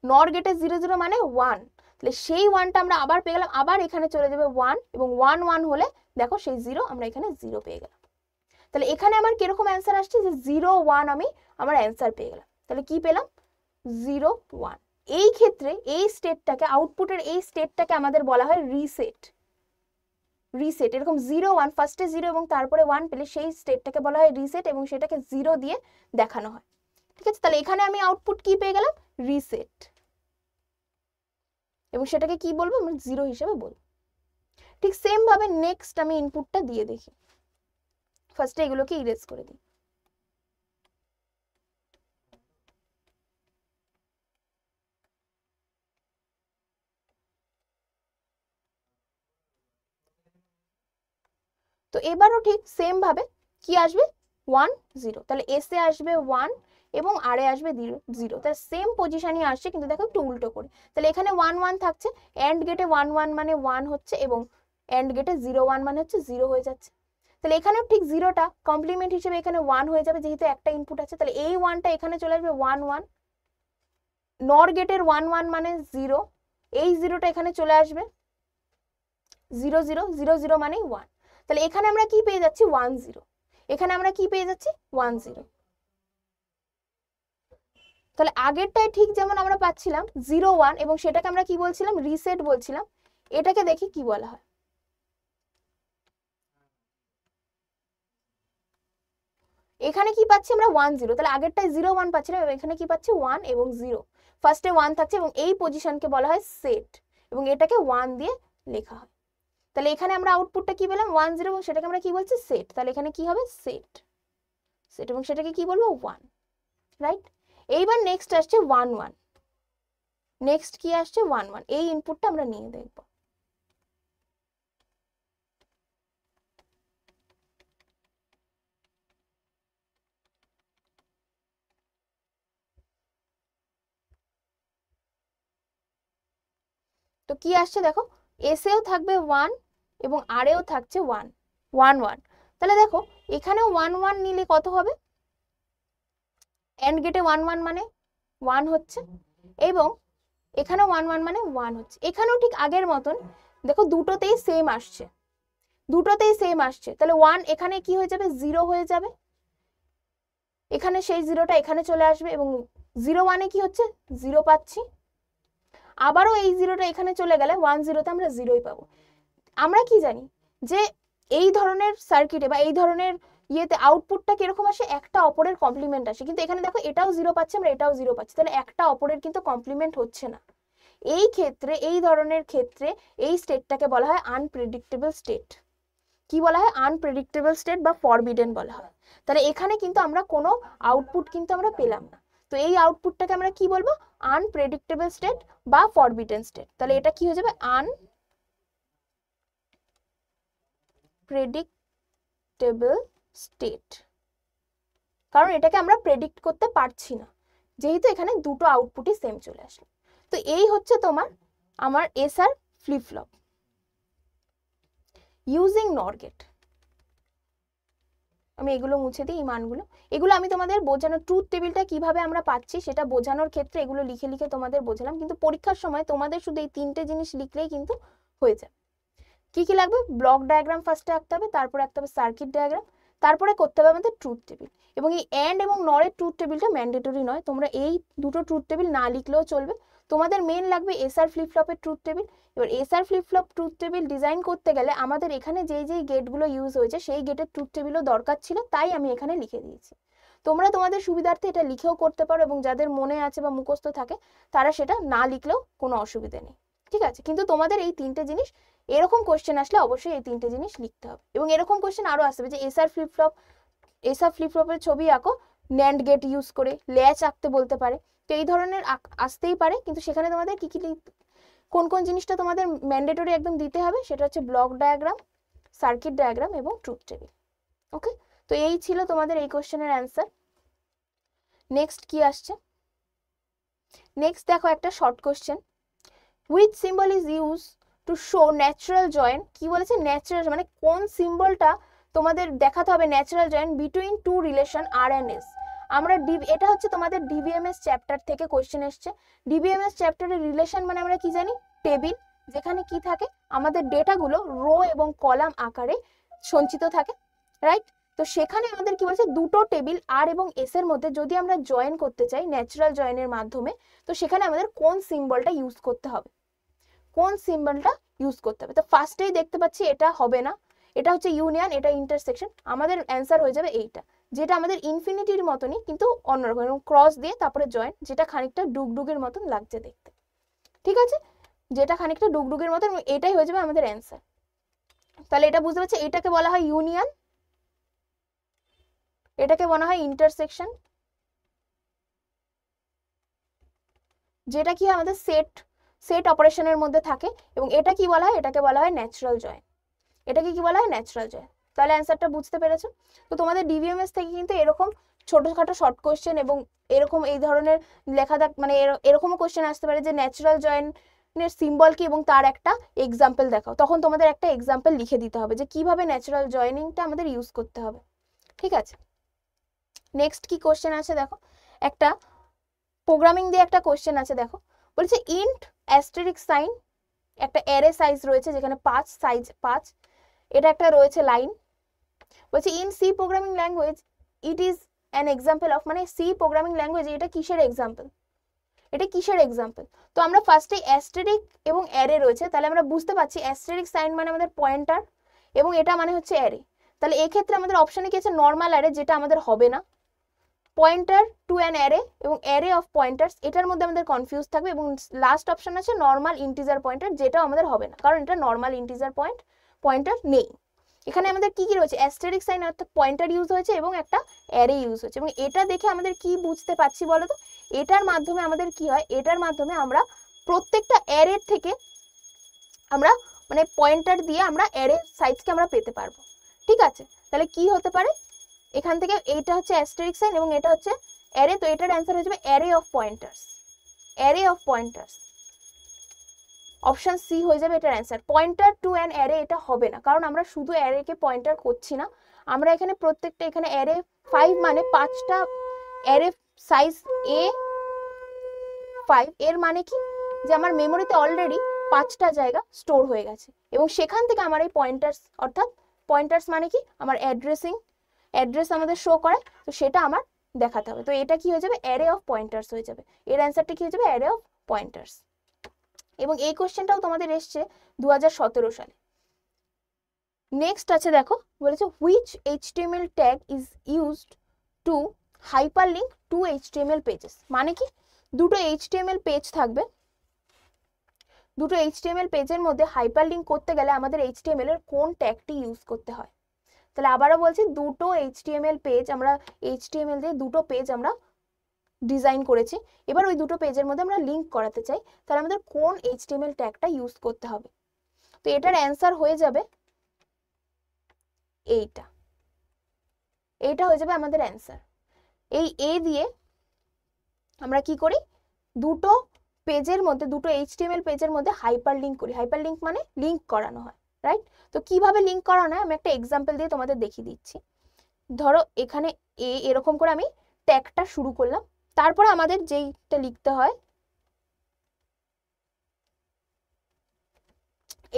নর গেটের 0 0 মানে 1। তাহলে সেই 1টা আমরা আবার পেয়ে গেলাম, আবার এখানে চলে যাবে 1, এবং 1 1 হলে দেখো সেই 0 আমরা এখানে 0 পেয়ে গেলাম। তাহলে এখানে আমার কিরকম অ্যান্সার আসছে, যে 0 1 আমি আমার অ্যান্সার পেয়ে গেলাম। তাহলে কি পেলাম, 0 1। এই ক্ষেত্রে এই স্টেটটাকে, আউটপুটের এই স্টেটটাকে আমাদের বলা হয় রিসেট। রিসেট, এরকম 0 1 ফার্স্টে 0 এবং তারপরে 1 পেলে সেই স্টেটটাকে বলা হয় রিসেট, এবং সেটাকে 0 দিয়ে দেখানো হয়। ঠিক আছে, তাহলে এখানে আমি আউটপুট কি পেয়ে গেলাম, রিসেট, এবং সেটাকে কি বলবো, আমরা 0 হিসেবে বলবো। ঠিক সেম ভাবে নেক্সট আমি ইনপুটটা দিয়ে দেখি। ফার্স্টে এগুলোকে ইরেজ করে দিই। তো এবারও ঠিক সেম ভাবে কি আসবে, 1 0। তাহলে এস এ আসবে 1 এবং আর এ আসবে 0। তাহলে সেম পজিশনই আসছে, কিন্তু দেখো একটু উল্টো করে। তাহলে এখানে 1 1 থাকছে, এন্ড গেটে 1 1 মানে 1 হচ্ছে, এবং এন্ড গেটে 0 1 মানে হচ্ছে 0 হয়ে যাচ্ছে। তাহলে এখানেও ঠিক 0টা কমপ্লিমেন্ট হিসেবে এখানে 1 হয়ে যাবে, যেহেতু একটা ইনপুট আছে। তাহলে এই 1টা এখানে চলে আসবে 1 1, নর গেটের 1 1 মানে 0, এই 0টা এখানে চলে আসবে 0 0 0 0 মানে 1। তাহলে এখানে আমরা কি পেয়ে যাচ্ছি, 1 0। এখানে আমরা কি পেয়ে যাচ্ছি, 1 0। তাহলে আগেরটাই ঠিক যেমন আমরা পাচ্ছিলাম 0 1, এবং সেটাকে আমরা কি বলছিলাম, রিসেট বলছিলাম। এটাকে দেখি কি বলা হয়। এখানে কি পাচ্ছি আমরা, 1 0। তাহলে আগেরটাই 0 1 পাচ্ছিলাম, এবং এখানে কি পাচ্ছি 1 এবং 0। ফার্স্টে 1 থাকছে, এবং এই পজিশনকে বলা হয় সেট, এবং এটাকে 1 দিয়ে লেখা হয়। তাহলে এখানে আমরা আউটপুটটা কি পেলাম, 1 0, এবং সেটাকে আমরা কি বলছি, সেট। তাহলে এখানে কি হবে, সেট সেট, এবং সেটাকে কি বলবো, 1, রাইট। এইবার নেক্সট আসছে 1 1। নেক্সট কি আসছে, 1 1। এই ইনপুটটা আমরা নিয়ে দেখব। তো কি আসছে দেখো, এস এও থাকবে 1 এবং আর এও থাকছে 1 1 1। তাহলে দেখো এখানেও 1 1 নিলে কত হবে, এন্ড গেটে 1 1 মানে 1 হচ্ছে, এবং এখানেও 1 1 মানে 1 হচ্ছে। এখানেও ঠিক আগের মতন দেখো দুটোতেই সেম আসছে, দুটোতেই সেম আসছে। তাহলে 1 এখানে কি হয়ে যাবে, 0 হয়ে যাবে, এখানে সেই 0টা এখানে চলে আসবে, এবং 0 1 এ কি হচ্ছে, 0 পাচ্ছি। আবারও এই 0টা এখানে চলে গেলে 1 0তে আমরা 0ই পাবো। আমরা কি জানি যে এই ধরনের সার্কিটে বা এই ধরনের ইয়েতে আউটপুটটা কিরকম আসে, একটা অপরের কমপ্লিমেন্ট আসে। কিন্তু এখানে দেখো এটাও 0 পাচ্ছি আমরা, এটাও 0 পাচ্ছি, তাহলে একটা অপরের কিন্তু কমপ্লিমেন্ট হচ্ছে না। এই ক্ষেত্রে, এই ধরনের ক্ষেত্রে এই স্টেটটাকে বলা হয় আনপ্রেডিক্টেবল স্টেট। কি বলা হয়, আনপ্রেডিক্টেবল স্টেট বা ফরবিডেন বলা হয়। তাহলে এখানে কিন্তু আমরা কোনো আউটপুট কিন্তু আমরা পেলাম না। তো এই আউটপুটটাকে আমরা কি বলবো, আনপ্রেডিক্টেবল স্টেট বা ফরবিডেন স্টেট। তাহলে এটা কি হয়ে যাবে, আনপ্রেডিক্টেবল স্টেট, কারণ এটাকে আমরা প্রেডিক্ট করতে পারছি না, যেহেতু এখানে দুটো আউটপুটই সেম চলে আসে। তো এই হচ্ছে তোমার আমার SR flip flop using NOR gate. আমি এগুলো মুছে দিই, এই মানগুলো, এগুলো আমি তোমাদের বোঝানোর, ট্রুথ টেবিলটা কিভাবে আমরা পাচ্ছি সেটা বোঝানোর ক্ষেত্রে এগুলো লিখে লিখে তোমাদের বোঝালাম। কিন্তু পরীক্ষার সময় তোমাদের শুধু এই 3টে জিনিস লিখলেই কিন্তু হয়ে যাবে। কি কি লাগবে, ব্লক ডায়াগ্রাম ফার্স্টে আঁকতে হবে, তারপরে আঁকতে হবে সার্কিট ডায়াগ্রাম, তারপরে করতে হবে আমাদের ট্রুথ টেবিল। এবং এই এন্ড এবং নরের ট্রুথ টেবিলটা ম্যান্ডেটরি নয়, তোমরা এই দুটো ট্রুথ টেবিল না লিখলেও চলবে। তোমাদের মেন লাগবে এসআর ফ্লিপ ফ্লপের ট্রুথ টেবিল। এবার SR flip flop truth table design করতে গেলে আমাদের এখানে যেই যেই গেটগুলো ইউজ হয়েছে সেই গেটের ট্রুথ টেবিলও দরকার ছিল, তাই আমি এখানে লিখে দিয়েছি। তোমরা তোমাদের সুবিধার্থে এটা লিখেও করতে পারো, এবং যাদের মনে আছে বা মুখস্থ থাকে তারা সেটা না লিখলেও কোনো অসুবিধা নেই, ঠিক আছে। কিন্তু তোমাদের এই 3টে জিনিস, এরকম কোশ্চেন আসলে অবশ্যই এই 3টে জিনিস লিখতে হবে। এবং এরকম কোশ্চেন আরো আসবে যে এসআর ফ্লিপ ফ্লপের ছবি আঁকো ন্যান্ড গেট ইউজ করে, ল্যাচ আঁকতে বলতে পারে। তো এই ধরনের আসতেই পারে, কিন্তু সেখানে তোমাদের কি কি কোন কোন জিনিসটা তোমাদের ম্যান্ডেটরি একদম দিতে হবে, সেটা হচ্ছে ব্লক ডায়াগ্রাম, সার্কিট ডায়াগ্রাম এবং ট্রুথ টেবিল। ওকে, তো এই ছিল তোমাদের এই কোশ্চেনের অ্যান্সার। নেক্সট কি আসছে, নেক্সট দেখো একটা short question, which symbol is use to show natural join, কি বলেছে ন্যাচারাল মানে কোন সিম্বলটা তোমাদের দেখাতে হবে natural join between two relation R and S. আমরা এটা হচ্ছে তোমাদের ডিবিএমএস চ্যাপ্টার থেকে কোশ্চেন এসছে। ডিবিএমএস চ্যাপ্টারের রিলেশন মানে আমরা কি জানি, টেবিল, যেখানে কি থাকে আমাদের ডেটাগুলো রো এবং কলাম আকারে সঞ্চিত থাকে, রাইট? তো সেখানে আমাদের কি বলছে, দুটো টেবিল আর এবং এস এর মধ্যে যদি আমরা জয়েন করতে চাই ন্যাচারাল জয়েনের মাধ্যমে, তো সেখানে আমাদের কোন সিম্বলটা ইউজ করতে হবে, কোন সিম্বলটা ইউজ করতে হবে। তো ফার্স্টেই দেখতে পাচ্ছি এটা হবে না, এটা হচ্ছে ইউনিয়ন, এটা ইন্টারসেকশন। আমাদের অ্যান্সার হয়ে যাবে এইটা, যেটা আমাদের ইনফিনিটির মতনই কিন্তু অন্যরকম, এবং ক্রস দিয়ে তারপরে জয়েন, যেটা খানিকটা ডুগডুগের মতন লাগছে দেখতে, ঠিক আছে, যেটা খানিকটা ডুগডুগের মতন, এটাই হয়ে যাবে আমাদের অ্যান্সার। তাহলে এটা বুঝতে পারছি, এটাকে বলা হয় ইউনিয়ন, এটাকে বলা হয় ইন্টারসেকশন, যেটা কি আমাদের সেট অপারেশনের মধ্যে থাকে, এবং এটা কি বলা হয়, এটাকে বলা হয় ন্যাচারাল জয়েন, এটাকে কি বলা হয় ন্যাচারাল জয়েন। তাহলে অ্যান্সারটা বুঝতে পেরেছো? তো তোমাদের ডিবিএমএস থেকে কিন্তু এরকম ছোটখাটো শর্ট কোশ্চেন এবং এরকম এই ধরনের লেখা মানে এরকমও কোশ্চেন আসতে পারে যে ন্যাচারাল জয়েনের সিম্বল কি এবং তার একটা এক্সাম্পল দেখাও, তখন তোমাদের একটা এক্সাম্পল লিখে দিতে হবে যে কিভাবে ন্যাচারাল জয়েনিংটা আমাদের ইউজ করতে হবে, ঠিক আছে। নেক্সট কি কোশ্চেন আছে দেখো, একটা প্রোগ্রামিং দিয়ে একটা কোশ্চেন আছে, দেখো বলছে ইন্ট অ্যাস্টেরিক সাইন, একটা অ্যারে সাইজ রয়েছে যেখানে 5 সাইজ 5, এটা একটা রয়েছে লাইন, বলছে in C programming language it is an example of, মানে সি প্রোগ্রামিং ল্যাঙ্গুয়েজ এটা কিসের এক্সাম্পল, এটা কিসের এক্সাম্পল। তো আমরা ফার্স্টে অ্যাস্টেরিক এবং অ্যারে রয়েছে, তাহলে আমরা বুঝতে পারছি অ্যাস্টেরিক সাইন মানে আমাদের পয়েন্টার এবং এটা মানে হচ্ছে অ্যারে। তাহলে এক্ষেত্রে আমাদের অপশনে কি আছে, নর্মাল অ্যারে, যেটা আমাদের হবে না, পয়েন্টার টু অ্যান অ্যারে এবং অ্যারে অফ পয়েন্টার্স, এটার মধ্যে আমাদের কনফিউজ থাকবে, এবং লাস্ট অপশন আছে নর্মাল ইন্টিজার পয়েন্টার, যেটাও আমাদের হবে না কারণ এটা নর্মাল ইন্টিজার পয়েন্টার নেই। এখানে আমাদের কি কি রয়েছে, অ্যাস্টেরিক সাইন অর্থাৎ পয়েন্টার ইউজ হয়েছে এবং একটা অ্যারে ইউজ হয়েছে, এবং এটা দেখে আমাদের কি বুঝতে পারছি বলো তো, এটার মাধ্যমে আমাদের কি হয়, এটার মাধ্যমে আমরা প্রত্যেকটা অ্যারের থেকে আমরা মানে পয়েন্টার দিয়ে আমরা অ্যারে সাইজকে আমরা পেতে পারবো, ঠিক আছে। তাহলে কি হতে পারে, এখান থেকে এইটা হচ্ছে অ্যাস্টেরিক সাইন এবং এটা হচ্ছে অ্যারে, তো এটার অ্যান্সার হয়ে যাবে array of pointers, array of pointers, option C হয়ে যাবে এটার answer. Pointer to an array এটা হবে না, কারণ আমরা শুধু অ্যারেকে পয়েন্টার করছি না, আমরা এখানে প্রত্যেকটা, এখানে অ্যারে 5 মানে 5টা অ্যারে সাইজ এ 5, এর মানে কি যে আমার মেমোরিতে অলরেডি 5টা জায়গা স্টোর হয়ে গেছে, এবং সেখান থেকে আমার এই পয়েন্টার্স, অর্থাৎ পয়েন্টার্স মানে কি আমার অ্যাড্রেস আমাদের শো করে, তো সেটা আমার দেখাতে হবে। তো এটা কি হয়ে যাবে, অ্যারে অফ পয়েন্টার্স হয়ে যাবে, এর অ্যান্সারটা কি হয়ে যাবে, অ্যারে অফ পয়েন্টার্স। এবং এই কোশ্চেনটাও তোমাদের এসছে 2017 সালে। নেক্সট আছে দেখো, বলেছে which HTML tag is used to hyperlink two HTML pages, মানে কি দুটো এইচটিএমএল পেজ থাকবে, দুটো এইচটিএমএল পেজের মধ্যে হাইপারলিঙ্ক করতে গেলে আমাদের এইচটিএমএল এর কোন ট্যাগটি ইউজ করতে হয়। তাহলে আবারও বলছি, দুটো এইচটিএমএল পেজ, আমরা এইচটিএমএল দিয়ে দুটো পেজ আমরা ডিজাইন করেছি, এবার ওই দুটো পেজের মধ্যে আমরা লিংক করাতে চাই, তাহলে আমাদের কোন এইচটিএমএল ট্যাগটা ইউজ করতে হবে। তো এটার অ্যান্সার হয়ে যাবে এইটা, এইটা হয়ে যাবে আমাদের অ্যান্সার। এই এ দিয়ে আমরা কি করি, দুটো পেজের মধ্যে, দুটো এইচটিএমএল পেজের মধ্যে হাইপারলিঙ্ক করি, হাইপারলিঙ্ক মানে লিংক করানো হয়, রাইট। তো কিভাবে লিংক করানো হয় আমি একটা এক্সাম্পল দিয়ে তোমাদের দেখিয়ে দিচ্ছি। ধরো এখানে এরকম করে আমি ট্যাগটা শুরু করলাম, তারপরে আমাদের যেইটা লিখতে হয়,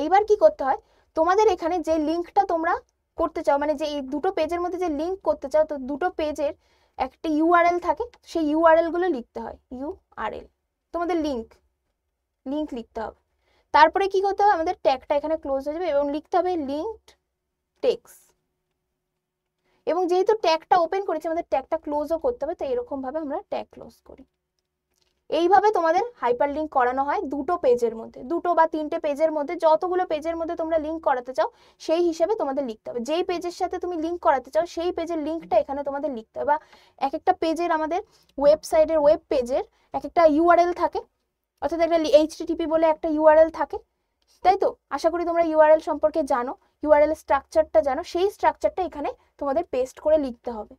এইবার কি করতে হয়, তোমাদের এখানে যে লিঙ্কটা তোমরা করতে চাও, মানে যে এই দুটো পেজের মধ্যে যে লিঙ্ক করতে চাও, তো দুটো পেজের একটা ইউআরএল থাকে, সেই ইউআরএল গুলো লিখতে হয়, ইউআরএল, তোমাদের লিঙ্ক লিখতে হবে। তারপরে কি করতে হবে, আমাদের ট্যাগটা এখানে ক্লোজ হয়ে যাবে এবং লিখতে হবে লিঙ্কড টেক্সট, এবং যেহেতু ট্যাগটা ওপেন করেছি আমাদের ট্যাগটা ক্লোজও করতে হবে, তো এরকম ভাবে আমরা ট্যাগ ক্লোজ করি। এইভাবে তোমাদের হাইপারলিঙ্ক করানো হয় দুটো পেজের মধ্যে, দুটো বা তিনটে পেজের মধ্যে, যতগুলো পেজের মধ্যে তোমরা লিঙ্ক করাতে চাও সেই হিসেবে তোমাদের লিখতে হবে। যেই পেজের সাথে তুমি লিঙ্ক করাতে চাও সেই পেজের লিঙ্কটা এখানে তোমাদের লিখতে হবে, বা এক একটা পেজের, আমাদের ওয়েবসাইটের ওয়েব পেজের এক একটা ইউআরএল থাকে, অর্থাৎ একটা এইচটিটিপি বলে একটা ইউআরএল থাকে, তাই তো? আশা করি তোমরা ইউআরএল সম্পর্কে জানো, ইউআরএল স্ট্রাকচারটা জানো, সেই স্ট্রাকচারটা এখানে তোমাদের পেস্ট করে লিখতে হবে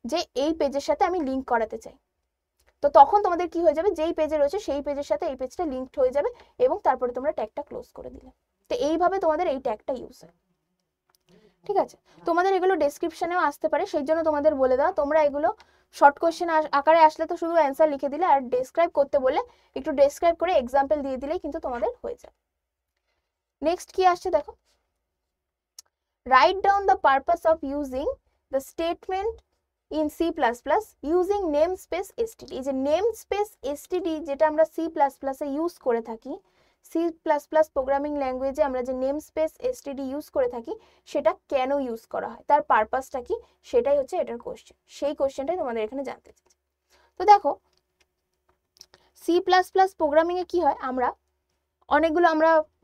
যে এই পেজের সাথে আমি লিঙ্ক করাতে চাই। তো তখন তোমাদের কি হয়ে যাবে, যেই পেজে রয়েছে সেই পেজের সাথে এই পেজটা লিঙ্কড হয়ে যাবে এবং তারপরে তোমরা ট্যাগটা ক্লোজ করে দিলে। তো এইভাবে তোমাদের এই ট্যাগটা ইউজ হয়। ঠিক আছে, তোমাদের এগুলো ডেসক্রিপশনেও আসতে পারে, সেই জন্য তোমাদের বলে দাও, তোমরা এগুলো শর্ট কোয়েশ্চেন আকারে আসলে তো শুধু অ্যান্সার লিখে দিলে, আর ডেসক্রাইব করতে বলে একটু ডেসক্রাইব করে এক্সাম্পল দিয়ে দিলেই কিন্তু তোমাদের হয়ে যায়। নেক্সট কি আসছে দেখো, write down the purpose of using the statement in C plus plus using name space STD. এই যে নেম স্পেস এসটিডি যেটা আমরা সি প্লাস প্লাসে ইউজ করে থাকি, সি প্লাস প্লাস প্রোগ্রামিং ল্যাঙ্গুয়েজে আমরা যে নেম স্পেস এসটিডি ইউজ করে থাকি সেটা কেন ইউজ করা হয়, তার পারপাসটা কি, সেটাই হচ্ছে এটার কোশ্চেন। সেই কোশ্চেনটাই তোমাদের এখানে জানতে চাই। তো দেখো সি প্লাস প্লাস প্রোগ্রামিংয়ে কি হয়, আমরা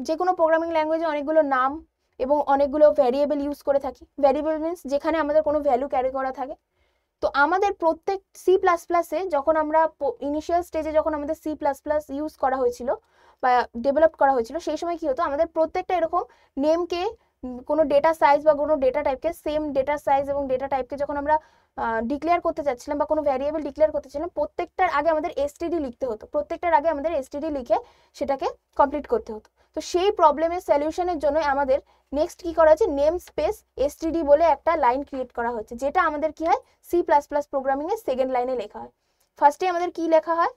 যে কোনো প্রোগ্রামিং ল্যাঙ্গুয়েজে অনেকগুলো নাম এবং অনেকগুলো ভ্যারিয়েবল ইউজ করে থাকি। ভ্যারিয়েবল মিনস যেখানে আমাদের কোনো ভ্যালু ক্যারি করা থাকে। তো আমাদের প্রত্যেক সি প্লাস প্লাসে যখন আমরা ইনিশিয়াল স্টেজে যখন আমাদের সি প্লাস প্লাস ইউজ করা হয়েছিল বা ডেভেলপ করা হয়েছিল, সেই সময় কি হতো, আমাদের প্রত্যেকটা এরকম নেমকে কোনো ডেটা সাইজ বা কোনো ডেটা টাইপকে, সেম ডেটা সাইজ এবং ডেটা টাইপকে যখন আমরা ডিক্লেয়ার করতে চাচ্ছিলাম বা কোনো ভ্যারিয়েবল ডিক্লেয়ার করতে চাচ্ছিলাম, প্রত্যেকটার আগে আমাদের এসটিডি লিখতে হতো, প্রত্যেকটার আগে আমাদের এসটিডি লিখে সেটাকে কমপ্লিট করতে হতো। তো সেই প্রবলেমের সলিউশনের জন্য আমাদের নেক্সট কি করা হয়েছে, নেম স্পেস এসটিডি বলে একটা লাইন ক্রিয়েট করা হয়েছে, যেটা আমাদের কি হয় সি প্লাস প্লাস প্রোগ্রামিং এর সেকেন্ড লাইনে লেখা হয়। ফার্স্টে আমাদের কি লেখা হয়,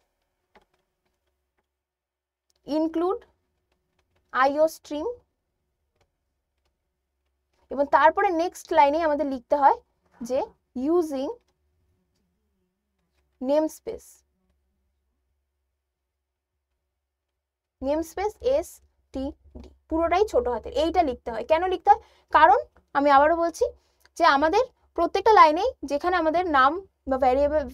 ইনক্লুড আইও স্ট্রিম, এবং তারপরে নেক্সট লাইনে আমাদের লিখতে হয় যে using name space S T D, পুরোটাই ছোট হাতের, এইটা লিখতে হয়। কেন লিখতে হয়, কারণ আমি আবারও বলছি যে আমাদের প্রত্যেকটা লাইনেই যেখানে আমাদের নাম বা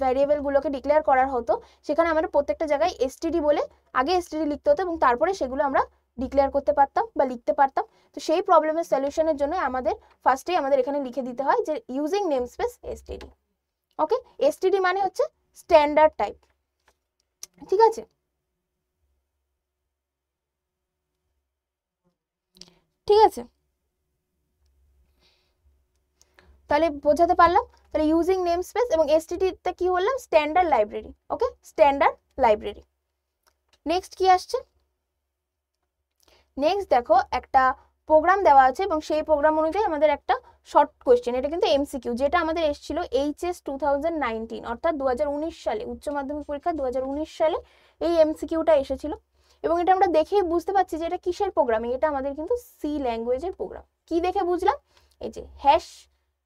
ভ্যারিয়েবলগুলোকে ডিক্লেয়ার করার হতো, সেখানে আমাদের প্রত্যেকটা জায়গায় এসটিডি বলে আগে এসটিডি লিখতে হতো এবং তারপরে সেগুলো আমরা ডিক্লেয়ার করতে পারতাম বা লিখতে পারতাম। তো সেই প্রবলেমের সলিউশনের জন্য আমাদের ফার্স্টেই আমাদের এখানে লিখে দিতে হয় যে ইউজিং নেম স্পেস এসটিডি। ওকে, এসটিডি মানে হচ্ছে স্ট্যান্ডার্ড টাইপ। ঠিক আছে, ঠিক আছে, তাহলে বোঝাতে পারলাম। তাহলে ইউজিং নেম স্পেস এবং এসটিডিতে কি বললাম, স্ট্যান্ডার্ড লাইব্রেরি। ওকে, স্ট্যান্ডার্ড লাইব্রেরি। নেক্সট কি আসছে, নেক্সট দেখো একটা প্রোগ্রাম দেওয়া আছে এবং সেই প্রোগ্রাম অনুযায়ী আমাদের একটা শর্ট কোয়েশ্চেন, এটা কিন্তু এমসিকিউ, যেটা আমাদের এসেছিল এইচএস 2019 অর্থাৎ 2019 সালে, উচ্চ মাধ্যমিক পরীক্ষা 2019 সালে এই এমসিকিউটা এসেছিল। এবং এটা আমরা দেখেই বুঝতে পারছি যে এটা কিসের প্রোগ্রামিং, এটা আমাদের কিন্তু সি ল্যাঙ্গুয়েজের প্রোগ্রাম। কি দেখে বুঝলাম, এই যে হ্যাশ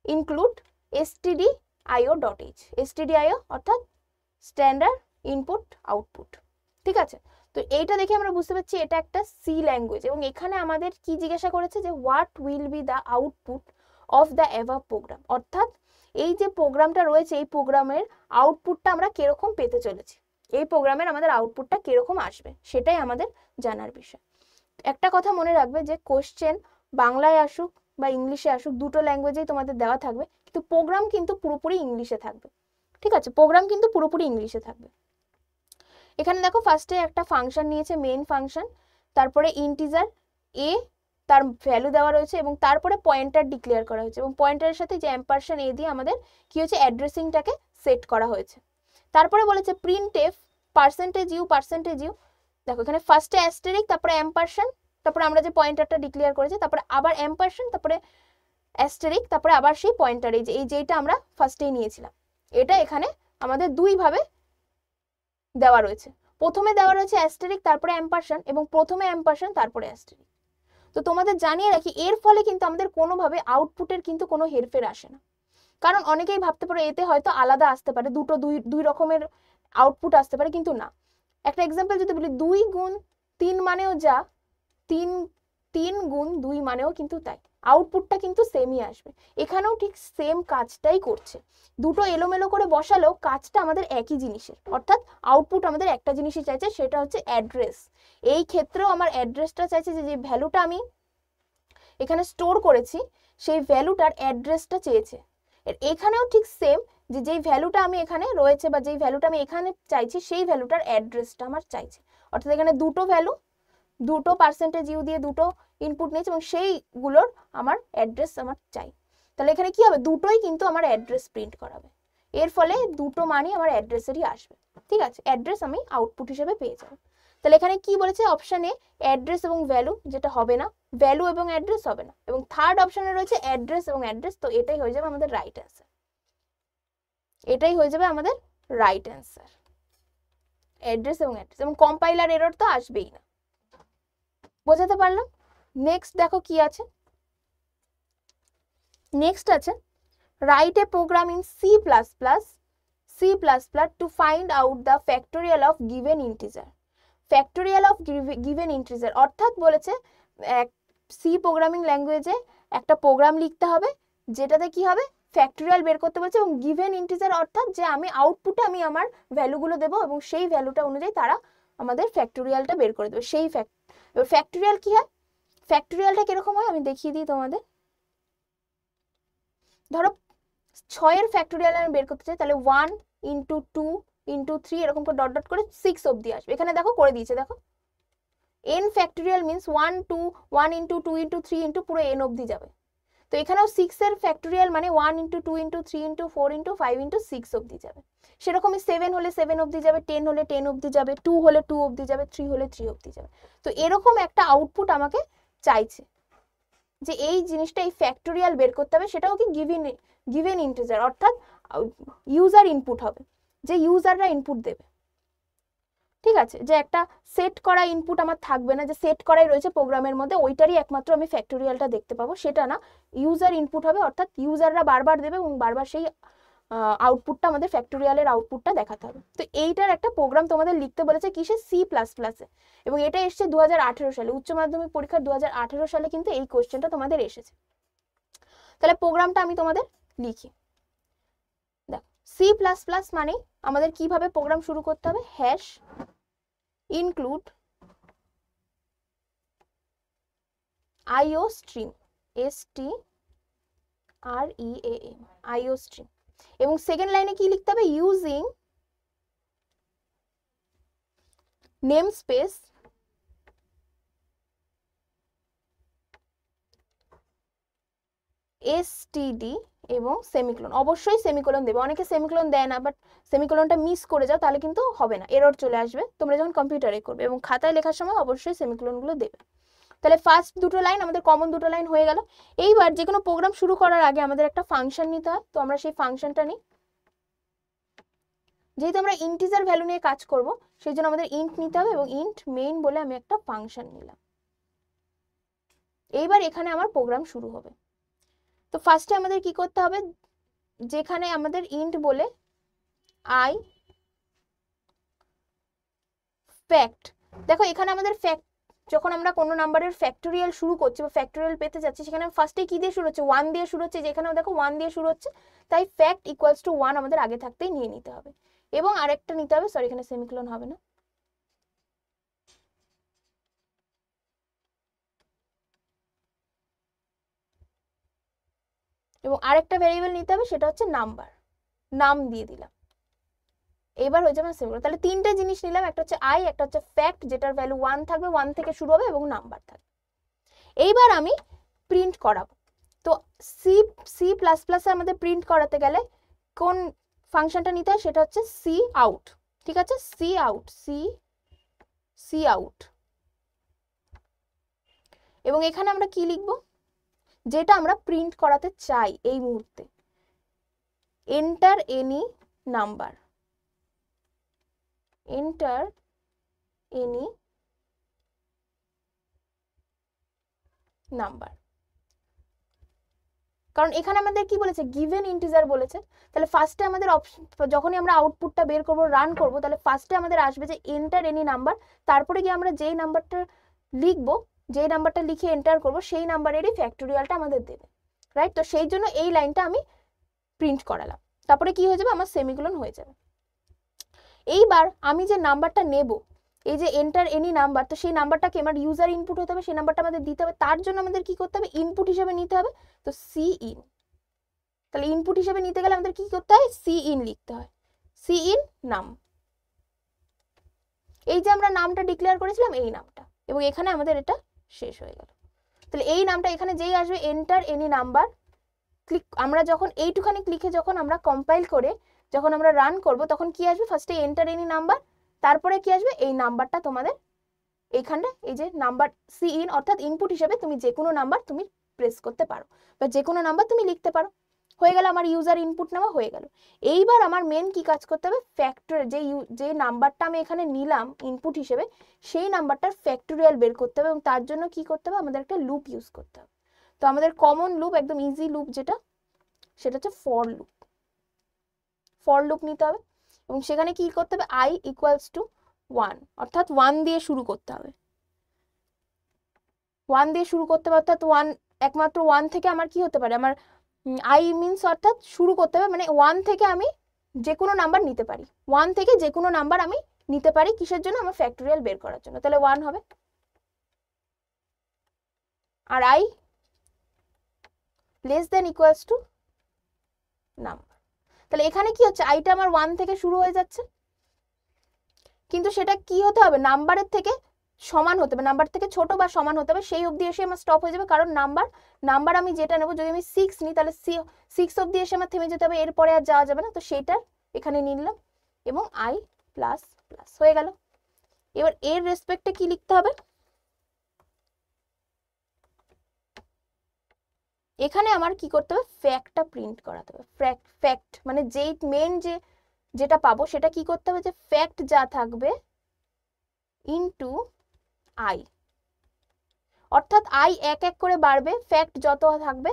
ইনক্লুড stdio.h, stdio অর্থাৎ স্ট্যান্ডার্ড ইনপুট আউটপুট। ঠিক আছে, তো এইটা দেখে আমরা বুঝতে পারছি এটা একটা সি ল্যাঙ্গুয়েজ। এবং এখানে আমাদের কি জিজ্ঞাসা করেছে যে what will be the output of the above program, অর্থাৎ এই যে প্রোগ্রামটা রয়েছে এই প্রোগ্রামের আউটপুটটা আমরা কিরকম পেতে চলেছি, এই প্রোগ্রামের আমাদের আউটপুটটা কিরকম আসবে, সেটাই আমাদের জানার বিষয়। একটা কথা মনে রাখবে যে কোশ্চেন বাংলায় আসুক বা ইংলিশে আসুক, দুটো ল্যাঙ্গুয়েজেই তোমাদের দেওয়া থাকবে, কিন্তু প্রোগ্রাম কিন্তু পুরোপুরি ইংলিশে থাকবে। ঠিক আছে, প্রোগ্রাম কিন্তু পুরোপুরি ইংলিশে থাকবে। এখানে দেখো ফার্স্টে একটা ফাংশন নিয়েছে, মেইন ফাংশন, তারপরে ইন্টিজার এ তার ভ্যালু দেওয়া রয়েছে এবং তারপরে পয়েন্টার ডিক্লেয়ার করা হয়েছে এবং পয়েন্টারের সাথে যে অ্যাম্পারসেন্ট এ দিয়ে আমাদের কি হয়েছে, অ্যাড্রেসিংটাকে সেট করা হয়েছে। তারপরে বলেছে প্রিন্ট এফ %u, দেখো এখানে ফার্স্টে অ্যাস্টেরিক, তারপরে অ্যাম্পারসেন্ট, তারপরে আমরা যে পয়েন্টারটা ডিক্লেয়ার করেছি, তারপরে আবার অ্যাম্পারসেন্ট, তারপরে অ্যাস্টেরিক, তারপরে আবার সেই পয়েন্টার, যেইটা আমরা ফার্স্টেই নিয়েছিলাম, এটা এখানে আমাদের দুই ভাবে দেওয়া রয়েছে। প্রথমে দেওয়া রয়েছে অ্যাস্টেরিক তারপরে অ্যাম্পারসেন্ট এবং প্রথমে অ্যাম্পারসেন্ট তারপরে অ্যাস্টেরিক। তো তোমাদের জানিয়ে রাখি এর ফলে কিন্তু আমাদের কোনোভাবে আউটপুটের কিন্তু কোনো হেরফের আসে না। কারণ অনেকেই ভাবতে পারে এতে হয়তো আলাদা আসতে পারে, দুই রকমের আউটপুট আসতে পারে, কিন্তু না। একটা এক্সাম্পল যদি বলি, 2 গুণ 3 মানেও যা, 3 গুণ 2 মানেও কিন্তু তাই, আউটপুটটা কিন্তু সেমই আসবে। এখানেও ঠিক সেম কাজটাই করছে, দুটো এলোমেলো করে বসালেও কাজটা আমাদের একই জিনিসের, অর্থাৎ আউটপুট আমাদের একটা জিনিসই চাইছে, সেটা হচ্ছে অ্যাড্রেস। এই ক্ষেত্রেও আমার অ্যাড্রেসটা চাইছে যে ভ্যালুটা আমি এখানে স্টোর করেছি সেই ভ্যালুটার অ্যাড্রেসটা চেয়েছে। এখানেও ঠিক সেম, যেই ভ্যালুটা আমি এখানে রয়েছে বা যেই ভ্যালুটা আমি এখানে চাইছি সেই ভ্যালুটার অ্যাড্রেসটা আমার চাইছে। অর্থাৎ এখানে দুটো ভ্যালু, দুটো %u দিয়ে দুটো ইনপুট নিয়েছে এবং সেইগুলোর আমার অ্যাড্রেস আমার চাই। তাহলে এখানে কি হবে, দুটোই কিন্তু আমার অ্যাড্রেস প্রিন্ট করাবে। এর ফলে দুটো মানই আমার অ্যাড্রেসেরই আসবে। ঠিক আছে, অ্যাড্রেস আমি আউটপুট হিসেবে পেয়ে যাবো। তাহলে এখানে কি বলেছে অপশন এ অ্যাড্রেস এবং ভ্যালু, যেটা হবে না, ভ্যালু এবং অ্যাড্রেস হবে না, এবং থার্ড অপশনে রয়েছে অ্যাড্রেস এবং অ্যাড্রেস। তো এটাই হয়ে যাবে আমাদের রাইট অ্যান্সার, এটাই হয়ে যাবে আমাদের রাইট অ্যান্সার, অ্যাড্রেস এবং অ্যাড্রেস, এবং কম্পাইলার এরর তো আসবেই না। বোঝাতে পারলাম? নেক্সট দেখো কি আছে, নেক্সট আছে write a program in C++ to find out the factorial of given integer. Factorial of given integer, অর্থাৎ বলেছে সি প্রোগ্রামিং ল্যাঙ্গুয়েজে একটা প্রোগ্রাম লিখতে হবে যেটাতে কি হবে ফ্যাক্টোরিয়াল বের করতে বলছে, এবং গিভেন ইন্টিজার অর্থাৎ যে আমি আউটপুটে আমি আমার ভ্যালুগুলো দেবো এবং সেই ভ্যালুটা অনুযায়ী তারা আমাদের ফ্যাক্টোরিয়ালটা বের করে দেবে। সেই ফ্যাক্টোরিয়াল কি হয়, ফ্যাক্টোরিয়ালটা কিরকম হয় আমি দেখিয়ে দিই তোমাদের। ধরো 6 এর ফ্যাক্টোরিয়াল আমি বের করতে চাই, তাহলে 1 × 2 × 3 এরকম করে ডট ডট করে 6 অবধি আসবে। এখানে দেখো করে দিয়েছে, দেখো n ফ্যাক্টোরিয়াল মিন্স 1 × 2 × 3 × পুরো n অবধি যাবে। তো এখানেও 6 এর ফ্যাক্টোরিয়াল মানে 1 × 2 × 3 × 4 × 5 × 6 অবধি যাবে। সেরকমই 7 হলে 7 অবধি যাবে, 10 হলে 10 অবধি যাবে, 2 হলে 2 অবধি যাবে, 3 হলে 3 অবধি যাবে। তো এরকম একটা আউটপুট আমাকে চাইছে যে এই জিনিসটা এই ফ্যাক্টোরিয়াল বের করতে হবে, সেটাও কি গিভেন ইন্টিজার, অর্থাৎ ইউজার ইনপুট হবে, যে ইউজাররা ইনপুট দেবে। ঠিক আছে, যে একটা সেট করা ইনপুট আমার থাকবে না, যে সেট করাই রয়েছে প্রোগ্রামের মধ্যে ওইটারই একমাত্র আমি ফ্যাক্টোরিয়ালটা দেখতে পাবো, সেটা না, ইউজার ইনপুট হবে, অর্থাৎ ইউজাররা বারবার দেবে এবং বারবার সেই আউটপুটটা আমাদের ফ্যাক্টোরিয়ালের আউটপুটটা দেখাতে হবে। তো এইটার একটা প্রোগ্রাম তোমাদের লিখতে বলেছে কিসে, C++-এ, এবং এটা এসছে 2018 সালে, উচ্চ মাধ্যমিক পরীক্ষা 2018 সালে কিন্তু এই কোশ্চেনটা তোমাদের এসেছে। তাহলে প্রোগ্রামটা আমি তোমাদের লিখি। দেখো C++ মানে আমাদের কিভাবে প্রোগ্রাম শুরু করতে হবে, hash include IOStream, STREAM, IOStream, এবং সেকেন্ড লাইনে কি লিখতে হবে, ইউজিং নেমস্পেস std এবং সেমিকোলন, অবশ্যই সেমিকোলন দেবে, অনেকে সেমিকোলন দেয় না, বাট সেমিকোলনটা মিস করে যাও তাহলে কিন্তু হবে না, এরর চলে আসবে তোমরা যখন কম্পিউটারে করবে, এবং খাতায় লেখার সময় অবশ্যই সেমিকোলনগুলো দেবে। তাহলে ফার্স্ট দুটো লাইন আমাদের কমন দুটো লাইন হয়ে গেল। এইবার যে কোনো প্রোগ্রাম শুরু করার আগে আমাদের একটা ফাংশন নিতে হয়, তো আমরা সেই ফাংশনটা নিই। যেহেতু আমরা ইন্টিজার ভ্যালু নিয়ে কাজ করব সেই জন্য আমাদের ইন্ট নিতে হবে, এবং ইন্ট মেইন বলে আমি একটা ফাংশন নিলাম। এইবার এখানে আমার প্রোগ্রাম শুরু হবে। তো ফার্স্টে আমাদের কি করতে হবে, যেখানে আমাদের ইন্ট বলে আই ফ্যাক্ট, দেখো এখানে আমাদের ফ্যাক্ট, যখন আমরা কোনো নাম্বারের ফ্যাক্টোরিয়াল শুরু করছি বা ফ্যাক্টোরিয়াল পেতে যাচ্ছি, সেখানে ফার্স্টে কি দিয়ে শুরু হচ্ছে, 1 দিয়ে শুরু হচ্ছে, যেখানেও দেখো 1 দিয়ে শুরু হচ্ছে, তাই ফ্যাক্ট ইকুয়ালস টু 1 আমাদের আগে থাকতেই নিয়ে নিতে হবে। এবং আরেকটা নিতে হবে, সরি এখানে সেমিকোলন হবে না, এবং আরেকটা ভ্যারিয়েবল নিতে হবে, সেটা হচ্ছে নাম্বার, নাম দিয়ে দিলাম। এবার হয়ে যাবে সেমিকোলন। তাহলে তিনটে জিনিস নিলাম, একটা হচ্ছে আই, একটা হচ্ছে ফ্যাক্ট যেটার ভ্যালু 1 থাকবে, 1 থেকে শুরু হবে, এবং নাম্বার থাকবে। এইবার আমি প্রিন্ট করাবো। তো C++ আমাদের প্রিন্ট করাতে গেলে কোন ফাংশনটা নিতে হয়, সেটা হচ্ছে সি আউট। ঠিক আছে, সি আউট, এবং এখানে আমরা কি লিখবো, যেটা আমরা প্রিন্ট করাতে চাই এই মুহূর্তে, enter any number, enter any number, কারণ এখানে আমাদের কি বলেছে, গিভেন ইন্টিজার বলেছে। তাহলে ফার্স্টে আমাদের যখনই আমরা আউটপুটটা বের করব, রান করব, তাহলে ফার্স্টে আমাদের আসবে যে এন্টার এনি নাম্বার, তারপরে গিয়ে আমরা যেই নাম্বারটা লিখবো, যেই নাম্বারটা লিখে এন্টার করব, সেই নাম্বারেরই ফ্যাক্টোরিয়ালটা আমাদের দেবে, রাইট। তো সেই জন্য এই লাইনটা আমি প্রিন্ট করালাম, তারপরে কি হয়ে যাবে, আমার সেমিকোলন হয়ে যাবে। এইবার আমি যে নাম্বারটা নেব, এই যে এন্টার এনি নাম্বার, তো সেই নাম্বারটাকে আমার ইউজার ইনপুট হতে হবে, সেই নাম্বারটা আমাদের দিতে হবে, তার জন্য আমাদের কি করতে হবে, ইনপুট হিসেবে নিতে হবে, তো সি ইন। তাহলে ইনপুট হিসেবে নিতে গেলে আমাদের কি করতে হয়, সি ইন লিখতে হয়, সি ইন নাম, এই যে আমরা নামটা ডিক্লেয়ার করেছিলাম এই নামটা, এবং এখানে আমাদের এটা শেষ হয়ে গেল। তাহলে এই নামটা এখানে যেই আসবে এন্টার এনি নাম্বার, ক্লিক, আমরা যখন এইটুখানি ক্লিকে যখন আমরা কম্পাইল করে যখন আমরা রান করব তখন কি আসবে, ফার্স্টে এন্টার এনি নাম্বার, তারপরে কি আসবে, এই নাম্বারটা তোমাদের এইখানটা, এই যে নাম্বার সি ইন, অর্থাৎ ইনপুট হিসেবে তুমি যে কোনো নাম্বার তুমি প্রেস করতে পারো বা যে কোনো নাম্বার তুমি লিখতে পারো। হয়ে গেল আমার ইউজার ইনপুট নেওয়া হয়ে গেল। এইবার আমার মেন কি কাজ করতে হবে, ফ্যাক্টর যে নাম্বারটা আমি এখানে নিলাম ইনপুট হিসেবে, সেই নাম্বারটার ফ্যাক্টোরিয়াল বের করতে হবে এবং তার জন্য কি করতে হবে, আমাদের একটা লুপ ইউজ করতে হবে। তো আমাদের কমন লুপ, একদম ইজি লুপ যেটা, সেটা হচ্ছে ফর লুপ। ফর লুপ নিতে হবে এবং সেখানে কি করতে হবে, i ইকুয়ালস টু 1, অর্থাৎ 1 দিয়ে শুরু করতে হবে। 1 দিয়ে শুরু করতে হবে, অর্থাৎ 1, একমাত্র 1 থেকে আমার কি হতে পারে, আমার i মিনস অর্থাৎ শুরু করতে হবে, মানে 1 থেকে আমি যে কোনো নাম্বার নিতে পারি, 1 থেকে যে কোনো নাম্বার আমি নিতে পারি, কিসের জন্য, আমার ফ্যাক্টোরিয়াল বের করার জন্য। তাহলে 1 হবে, আর i less than equals to number. তাহলে এখানে কি হচ্ছে, আইটা আমার 1 থেকে শুরু হয়ে যাচ্ছে, কিন্তু সেটা কি হতে হবে, নাম্বারের থেকে সমান হতে হবে, নাম্বার থেকে ছোট বা সমান হতে হবে, সেই অবধি এসে আমার স্টপ হয়ে যাবে। কারণ নাম্বার আমি যেটা নেবো, যদি আমি 6 নিই তাহলে 6 অবধি এসে আমার থেমে যেতে হবে, এরপরে আর যাওয়া যাবে না। তো সেইটা এখানে নিলাম এবং i প্লাস প্লাস হয়ে গেল। এবার এর রেসপেক্টে কি লিখতে হবে, এখানে আমার কি করতে হবে, ফ্যাক্টটা প্রিন্ট করাতে হবে। ফ্যাক্ট মানে যেই মেন যেটা পাবো সেটা কি করতে হবে, যে ফ্যাক্ট যা থাকবে ইনটু i, অর্থাৎ i এক এক করে বাড়বে, ফ্যাক্ট যত থাকবে।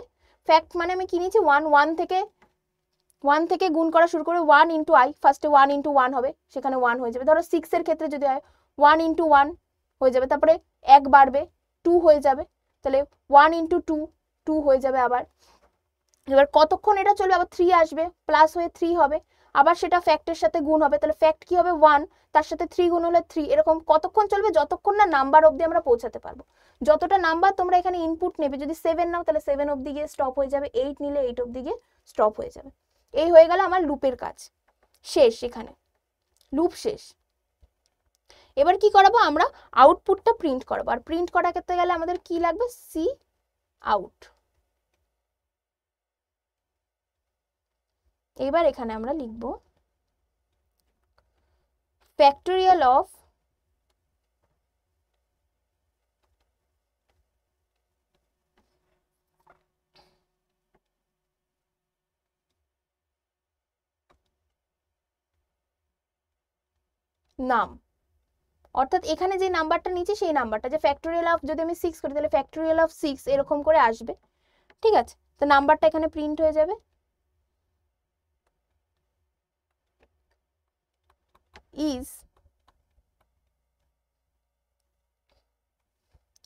ফ্যাক্ট মানে আমি কি নিয়েছি, 1 থেকে গুণ করা শুরু করে 1 ইন্টু i, ফার্স্টে 1 ইন্টু 1 হবে, সেখানে 1 হয়ে যাবে। ধরো 6 এর ক্ষেত্রে যদি হয় 1 ইন্টু 1 হয়ে যাবে, তারপরে 1 বাড়বে, 2 হয়ে যাবে, তাহলে 1 ইন্টু 2, 2 হয়ে যাবে আবার। এবার কতক্ষণ এটা চলবে, আবার 3 আসবে, প্লাস হয়ে 3 হবে, আবার সেটা ফ্যাক্টের সাথে গুণ হবে, তাহলে ফ্যাক্ট কি হবে, 1, তার সাথে 3 গুণ হলে 3, এরকম কতক্ষণ চলবে, যতক্ষণ না নাম্বার অবধি আমরা পৌঁছাতে পারবো। যতটা নাম্বার তোমরা এখানে ইনপুট নেবে, যদি 7 নাও তাহলে 7 অবধি গিয়ে স্টপ হয়ে যাবে, 8 নিলে 8 অবধি গিয়ে স্টপ হয়ে যাবে। এই হয়ে গেল আমার লুপের কাজ শেষ, এখানে লুপ শেষ। এবার কি করাবো, আমরা আউটপুটটা প্রিন্ট করাবো, আর প্রিন্ট করা করতে গেলে আমাদের কি লাগবে, সি আউট। এবার এখানে আমরা লিখব ফ্যাক্টোরিয়াল অফ নাম, অর্থাৎ এখানে যে নাম্বারটা নিচে সেই নাম্বারটা, যে ফ্যাক্টোরিয়াল অফ, যদি আমি 6 করি তাহলে ফ্যাক্টোরিয়াল অফ 6 এরকম করে আসবে, ঠিক আছে। তো নাম্বারটা এখানে প্রিন্ট হয়ে যাবে, ইজ।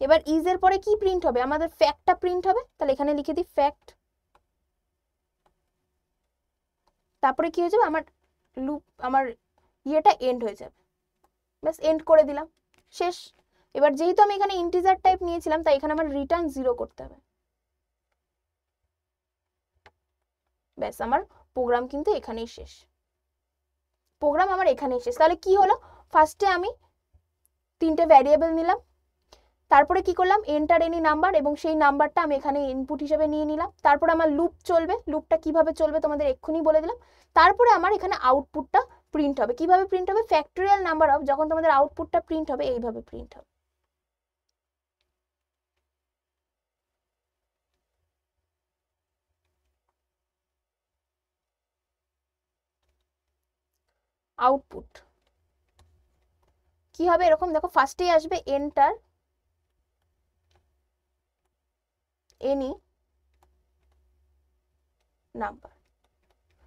এবার ইজ এর পরে কি প্রিন্ট হবে, আমাদের ফ্যাক্টটা প্রিন্ট হবে, তাহলে এখানে লিখে দিই ফ্যাক্ট, তারপরে কি হয়ে যাবে, আমার লুপ, আমার ইয়েটা এন্ড হয়ে যাবে, ব্যাস এন্ড করে দিলাম, শেষ। এবার যেহেতু আমি এখানে ইন্টিজার টাইপ নিয়েছিলাম, তাই এখানে আমার রিটার্ন 0 করতে হবে, ব্যাস আমার প্রোগ্রাম কিন্তু এখানেই শেষ, প্রোগ্রাম আমার এখানেই শেষ। তাহলে কি হলো, ফার্স্টে আমি 3টে ভ্যারিয়েবল নিলাম, তারপরে কি করলাম, এন্টার এনি নাম্বার, এবং সেই নাম্বারটা আমি এখানে ইনপুট হিসেবে নিয়ে নিলাম। তারপরে আমার লুপ চলবে, লুপটা কিভাবে চলবে তোমাদের এক্ষুনি বলে দিলাম। তারপরে আমার এখানে আউটপুটটা প্রিন্ট হবে, কিভাবে প্রিন্ট হবে, ফ্যাক্টোরিয়াল নাম্বার অফ, যখন তোমাদের আউটপুটটা প্রিন্ট হবে এইভাবে প্রিন্ট হবে। আউটপুট কি হবে, এরকম দেখো, ফার্স্টেই আসবে এন্টার এনি নাম্বার।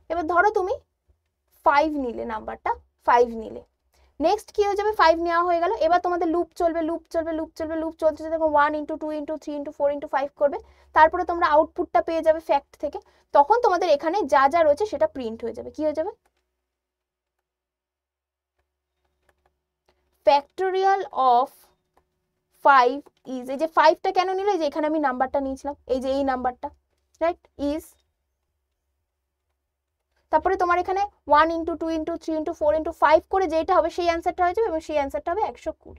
এবার ধরো তুমি 5 নিলে, নাম্বারটা 5 নিলে, নেক্সট কি হয়ে যাবে, 5 নেওয়া হয়ে গেল, এবার তোমাদের লুপ চলবে, লুপ চলবে, লুপ চলবে, লুপ চলতে চলতে 1 ইন্টু 2 ইন্টু 3 ইন্টু 4 ইন্টু 5 করবে, তারপরে তোমরা আউটপুটটা পেয়ে যাবে ফ্যাক্ট থেকে। তখন তোমাদের এখানে যা যা রয়েছে সেটা প্রিন্ট হয়ে যাবে, কি হয়ে যাবে, ফ্যাক্টোরিয়াল অফ 5 ইজ, এই যে 5টা কেন নিল, এই যে এখানে আমি নাম্বারটা নিয়েছিলাম, এই যে এই নাম্বারটা, রাইট, ইজ, তারপরে তোমার এখানে 1 ইন্টু 2 ইন্টু 3 ইন্টু 4 ইন্টু 5 করে যেটা হবে সেই অ্যান্সারটা হয়ে যাবে, এবং সেই অ্যান্সারটা হবে 120।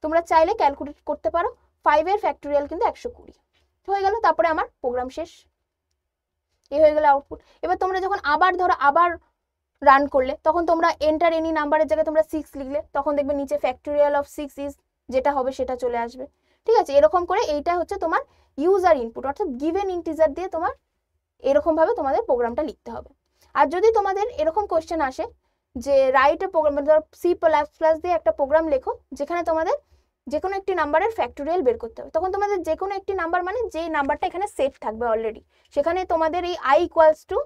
তোমরা চাইলে ক্যালকুলেট করতে পারো, 5 এর ফ্যাক্টোরিয়াল কিন্তু 120 হয়ে গেল। তারপরে আমার প্রোগ্রাম শেষ। এই হয়ে গেল আউটপুট। এবার তোমরা যখন আবার ধরো আবার রান করলে তখন তোমরা এন্টার এনি নাম্বারের জায়গায় তোমরা 6 লিখলে তখন দেখবে নিচে ফ্যাক্টোরিয়াল অফ 6 ইজ যেটা হবে সেটা চলে আসবে। ঠিক আছে, এরকম করে এইটা হচ্ছে তোমার ইউজার ইনপুট, অর্থাৎ গিভেন ইন্টিজার দিয়ে তোমার এরকম ভাবে তোমাদের প্রোগ্রামটা লিখতে হবে। আর যদি তোমাদের এরকম কোশ্চেন আসে যে রাইট এ প্রোগ্রাম, ধরো সি প্লাস প্লাস দিয়ে একটা প্রোগ্রাম লেখো যেখানে তোমাদের যে কোনো একটি নাম্বারের ফ্যাক্টোরিয়াল বের করতে হবে, তখন তোমাদের যে কোনো একটি নাম্বার মানে যে নাম্বারটা এখানে সেট থাকবে অলরেডি, সেখানে তোমাদের এই আই ইকুয়ালস টু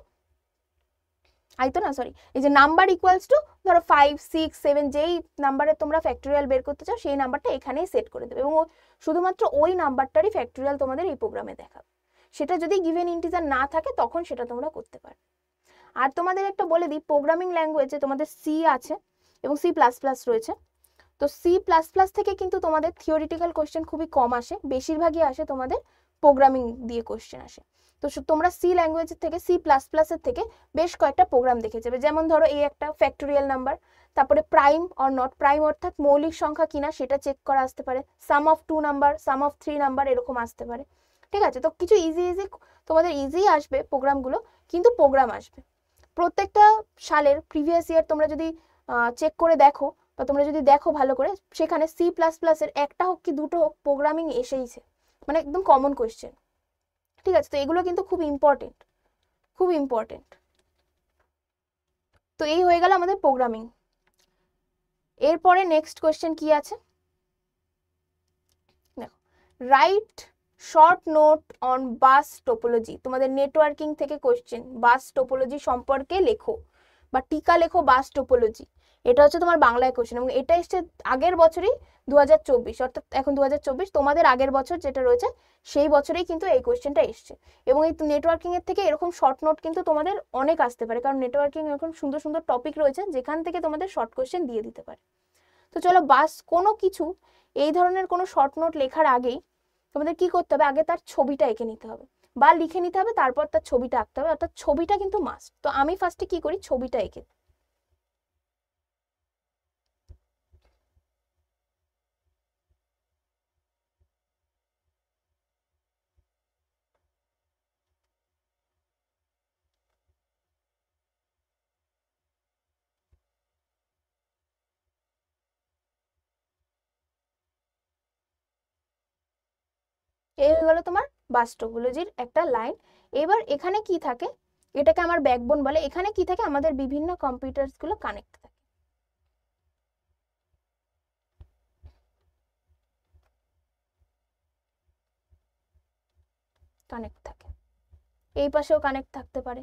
এই যে নাম্বার ইকুয়ালস টু ধরো 5 6 7 যেই নাম্বারে তোমরা ফ্যাক্টোরিয়াল বের করতে চাও সেই নাম্বারটা এখানেই সেট করে দেবে, এবং শুধুমাত্র ওই নাম্বারটারই ফ্যাক্টোরিয়াল তোমাদের এই প্রোগ্রামে দেখাবে। সেটা যদি গিভেন ইন্টিজার না থাকে তখন সেটা তোমরা করতে পারো। আর তোমাদের একটা বলে দিই, প্রোগ্রামিং ল্যাঙ্গুয়েজে তোমাদের সি আছে এবং সি প্লাস প্লাস রয়েছে। তো সি প্লাস প্লাস থেকে কিন্তু তোমাদের থিওরিটিক্যাল কোশ্চেন খুবই কম আসে, বেশিরভাগই আসে তোমাদের প্রোগ্রামিং দিয়ে কোশ্চেন আসে। তো তোমরা সি ল্যাঙ্গুয়েজের থেকে সি প্লাস প্লাসের থেকে বেশ কয়েকটা প্রোগ্রাম দেখে যাবে, যেমন ধরো এই একটা ফ্যাক্টোরিয়াল নাম্বার, তারপরে প্রাইম অর নট প্রাইম অর্থাৎ মৌলিক সংখ্যা কিনা সেটা চেক করা আসতে পারে, sum of 2 number, sum of 3 number এরকম আসতে পারে। ঠিক আছে, তো কিছু ইজি তোমাদের ইজি আসবে প্রোগ্রামগুলো, কিন্তু প্রোগ্রাম আসবে। প্রত্যেকটা সালের প্রিভিয়াস ইয়ার তোমরা যদি চেক করে দেখো বা তোমরা যদি দেখো ভালো করে, সেখানে সি প্লাস প্লাসের একটা হোক কি দুটো হোক প্রোগ্রামিং এসেইছে, মানে একদম কমন কোয়েশ্চেন। ঠিক আছে, তো এগুলো কিন্তু খুব ইম্পর্টেন্ট, খুব ইম্পর্টেন্ট। তো এই হয়ে গেল আমাদের প্রোগ্রামিং। এরপরে নেক্সট কোয়েশ্চেন কি আছে দেখো, right short note on bus topology. তোমাদের নেটওয়ার্কিং থেকে কোয়েশ্চেন, বাস টোপোলজি সম্পর্কে লেখো বা টিকা লেখো বাস টোপোলজি, এটা হচ্ছে তোমার বাংলায় কোয়েশ্চেন, এবং এটা এসছে আগের বছরই 2024, অর্থাৎ এখন 2024, তোমাদের আগের বছর যেটা রয়েছে সেই বছরেই কিন্তু এই কোয়েশ্চেনটা এসছে। এবং এই নেটওয়ার্কিং এর থেকে এরকম শর্ট নোট কিন্তু তোমাদের অনেক আসতে পারে, কারণ নেটওয়ার্কিং এরকম সুন্দর সুন্দর টপিক রয়েছে যেখান থেকে তোমাদের শর্ট কোয়েশ্চেন দিয়ে দিতে পারে। তো চলো, বাস কোনো কিছু এই ধরনের কোনো শর্ট নোট লেখার আগেই তোমাদের কি করতে হবে, আগে তার ছবিটা এঁকে নিতে হবে বা লিখে নিতে হবে, তারপর তার ছবিটা আঁকতে হবে, অর্থাৎ ছবিটা কিন্তু মাস্ট। তো আমি ফার্স্টে কি করি, ছবিটা এঁকে এই হয়ে গেল তোমার বাস টোপোলজির একটা লাইন। এবার এখানে কি থাকে, এটাকে আমার ব্যাকবোন বলে। এখানে কি থাকে, আমাদের বিভিন্ন কম্পিউটারস গুলো কানেক্ট থাকে, কানেক্ট থাকে, এই পাশেও কানেক্ট থাকতে পারে।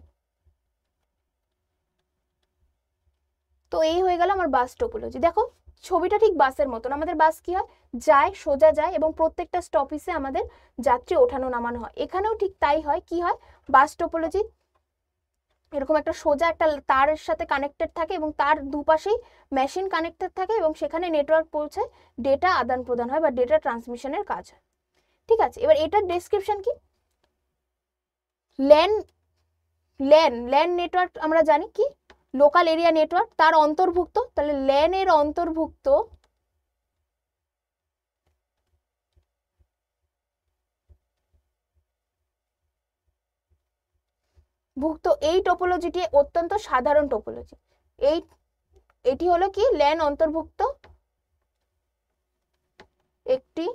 তো এই হয়ে গেল আমার বাস টোপোলজি। দেখো ছবিটা ঠিক বাসের মতন, আমাদের বাস কি হয়, যায় সোজা যায় এবং প্রত্যেকটা স্টপিসে আমাদের যাত্রী ওঠানো নামানো হয়। এখানেও ঠিক তাই হয়, কি হয়, বাস টোপোলজি এরকম একটা সোজা একটা তারের সাথে কানেক্টেড থাকে এবং তার দুপাশেই মেশিন কানেক্টেড থাকে এবং সেখানে নেটওয়ার্ক পৌঁছে ডেটা আদান প্রদান হয় বা ডেটা ট্রান্সমিশনের কাজ হয়। ঠিক আছে, এবার এটার ডেসক্রিপশন কি, ল্যান ল্যান ল্যান নেটওয়ার্ক আমরা জানি কি, লোকাল এরিয়া নেটওয়ার্ক, তার অন্তর্ভুক্ত, তাহলে ল্যান এর অন্তর্ভুক্ত এই টোপোলজিটি অত্যন্ত সাধারণ টোপোলজি। এটি হলো কি, ল্যান অন্তর্ভুক্ত একটি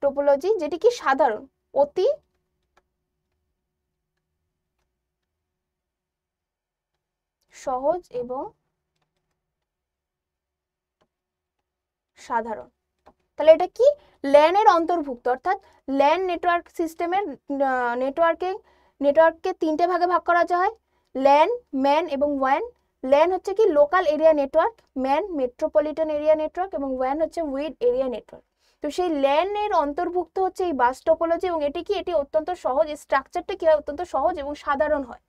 টোপোলজি, যেটি কি সাধারণ, অতি সহজ এবং সাধারণ। তাহলে এটা কি, ল্যান এর অন্তর্ভুক্ত, অর্থাৎ ল্যান নেটওয়ার্ক সিস্টেমের নেটওয়ার্ককে তিনটে ভাগে ভাগ করা যায়, ল্যান, ম্যান এবং ওয়ান। ল্যান হচ্ছে কি local area network, man metropolitan area network এবং ওয়ান হচ্ছে উইড এরিয়া নেটওয়ার্ক। তো সেই ল্যান এর অন্তর্ভুক্ত হচ্ছে এই বাস টোপোলজি, এবং এটি অত্যন্ত সহজ, এই স্ট্রাকচারটা কি হয়, অত্যন্ত সহজ এবং সাধারণ হয়।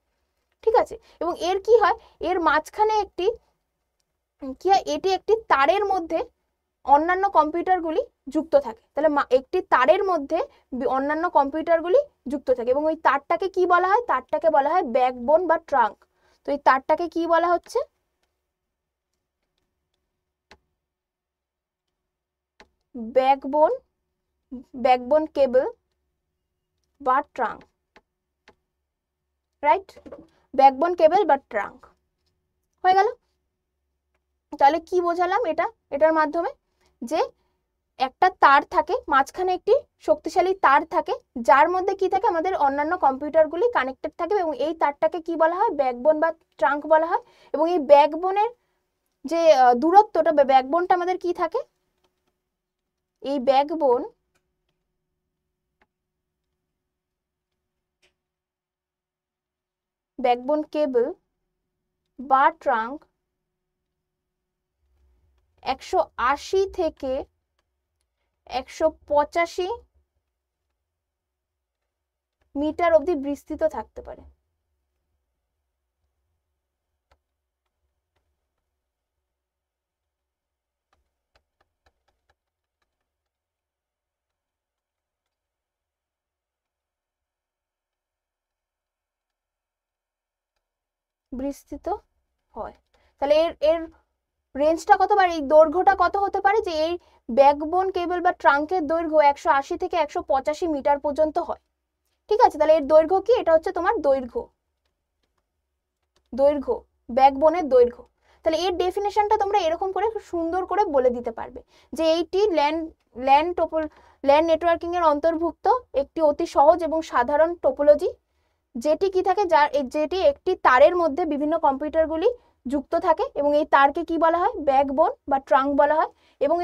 ঠিক আছে, এবং এর কি হয়, এর মাঝখানে একটি কি হয়, এটি একটি তারের মধ্যে অন্যান্য কম্পিউটারগুলি যুক্ত থাকে। তাহলে একটি তারের মধ্যে অন্যান্য কম্পিউটারগুলি যুক্ত থাকে, এবং ওই তারটাকে কি বলা হয়, তারটাকে বলা হয় ব্যাকবোন বা ট্রাঙ্ক। তো এই তারটাকে কি বলা হচ্ছে, ব্যাকবোন কেবল বা ট্রাঙ্ক, রাইট? ব্যাকবোন কেবল বা ট্রাঙ্ক হয়ে গেল। তাহলে কি বোঝালাম এটার মাধ্যমে? যে একটা তার থাকে, মাঝখানে একটি শক্তিশালী তার থাকে, যার মধ্যে কি থাকে, আমাদের অন্যান্য কম্পিউটারগুলি কানেক্টেড থাকে, এবং এই তারটাকে কি বলা হয়, ব্যাকবোন বা ট্রাঙ্ক বলা হয়। এবং এই ব্যাকবোনের যে দূরত্বটা, ব্যাকবোনটা আমাদের কি থাকে, এই ব্যাকবোন কেবল বা ট্রাঙ্ক 180 থেকে 185 মিটার অবধি বিস্তৃত থাকতে পারে। বিস্তৃত হয়। তাহলে এর রেঞ্জটা কত, বা এই দৈর্ঘ্যটা কত হতে পারে, যে এই ব্যাকবোন কেবল বা ট্রাঙ্কের দৈর্ঘ্য 180 থেকে 185 মিটার পর্যন্ত হয়। ঠিক আছে, তাহলে এর দৈর্ঘ্য কি, এটা হচ্ছে তোমার দৈর্ঘ্য ব্যাকবোনের দৈর্ঘ্য। তাহলে এর ডেফিনেশনটা তোমরা এরকম করে সুন্দর করে বলে দিতে পারবে যে এইটি ল্যান্ড নেটওয়ার্কিং এর অন্তর্ভুক্ত একটি অতি সহজ এবং সাধারণ টোপোলজি, যেটি কি থাকে, যেটি একটি তারের মধ্যে বিভিন্ন কম্পিউটারগুলি যুক্ত থাকে, এবং এই তারকে কি বলা হয়, ব্যাকবোন বা ট্রাঙ্ক বলা হয়। এবং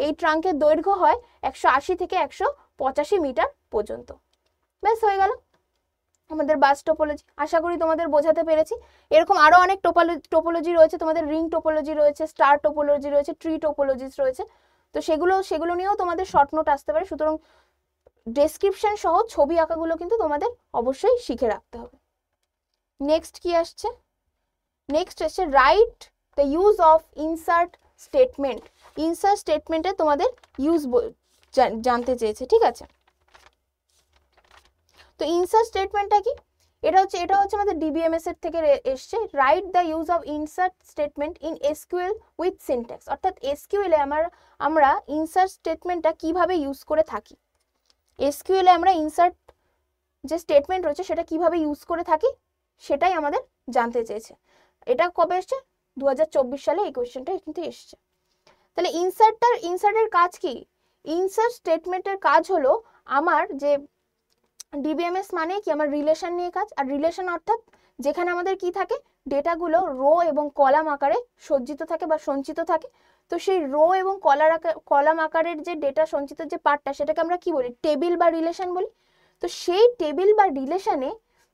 এই ট্রাঙ্কের দৈর্ঘ্য হয় 180 থেকে 185 মিটার পর্যন্ত। ব্যাস হয়ে গেল আমাদের বাস টোপোলজি। আশা করি তোমাদের বোঝাতে পেরেছি। এরকম আরো অনেক টোপোলজি রয়েছে, তোমাদের রিং টোপোলজি রয়েছে, স্টার টোপোলজি রয়েছে, ট্রি টোপোলজিস রয়েছে। তো সেগুলো নিয়েও তোমাদের শর্ট নোট আসতে পারে। সুতরাং ডেসক্রিপশন সহ ছবি আঁকাগুলো কিন্তু তোমাদের অবশ্যই শিখে রাখতে হবে। নেক্সট কি আসছে, নেক্সট আসছে write the use of insert statement. Insert স্টেটমেন্টে তোমাদের ইউজ জানতে চেয়েছে, ঠিক আছে? তো ইনসার্ট স্টেটমেন্টটা কি, এটা হচ্ছে আমাদের ডিবিএমএস এর থেকে এসছে। Write the use of insert statement in SQL with syntax. অর্থাৎ এসকিউএল এ আমরা ইনসার্ট স্টেটমেন্টটা কিভাবে ইউজ করে থাকি, এসকিউএল এ আমরা ইনসার্ট যে স্টেটমেন্ট রয়েছে সেটা কিভাবে ইউজ করে থাকি, সেটাই আমাদের জানতে চেয়েছে। এটা কবে এসছে, 2024 সালে এই কোয়েশ্চেনটা কিন্তু এসছে। তাহলে ইনসার্টের কাজ কি? ইনসার্ট স্টেটমেন্টের কাজ হলো আমার যে ডিবিএমএস মানে কি, আমার রিলেশন নিয়ে কাজ। আর রিলেশন অর্থাৎ যেখানে আমাদের কি থাকে, ডেটাগুলো রো এবং কলাম আকারে সজ্জিত থাকে বা সঞ্চিত থাকে। তো সেই রো এবং কলাম আকারের যে ডেটা সঞ্চিত যে পার্টটা, সেটাকে আমরা কি বলি, টেবিল বা রিলেশন বলি। তো সেই টেবিল বা রিলেশনে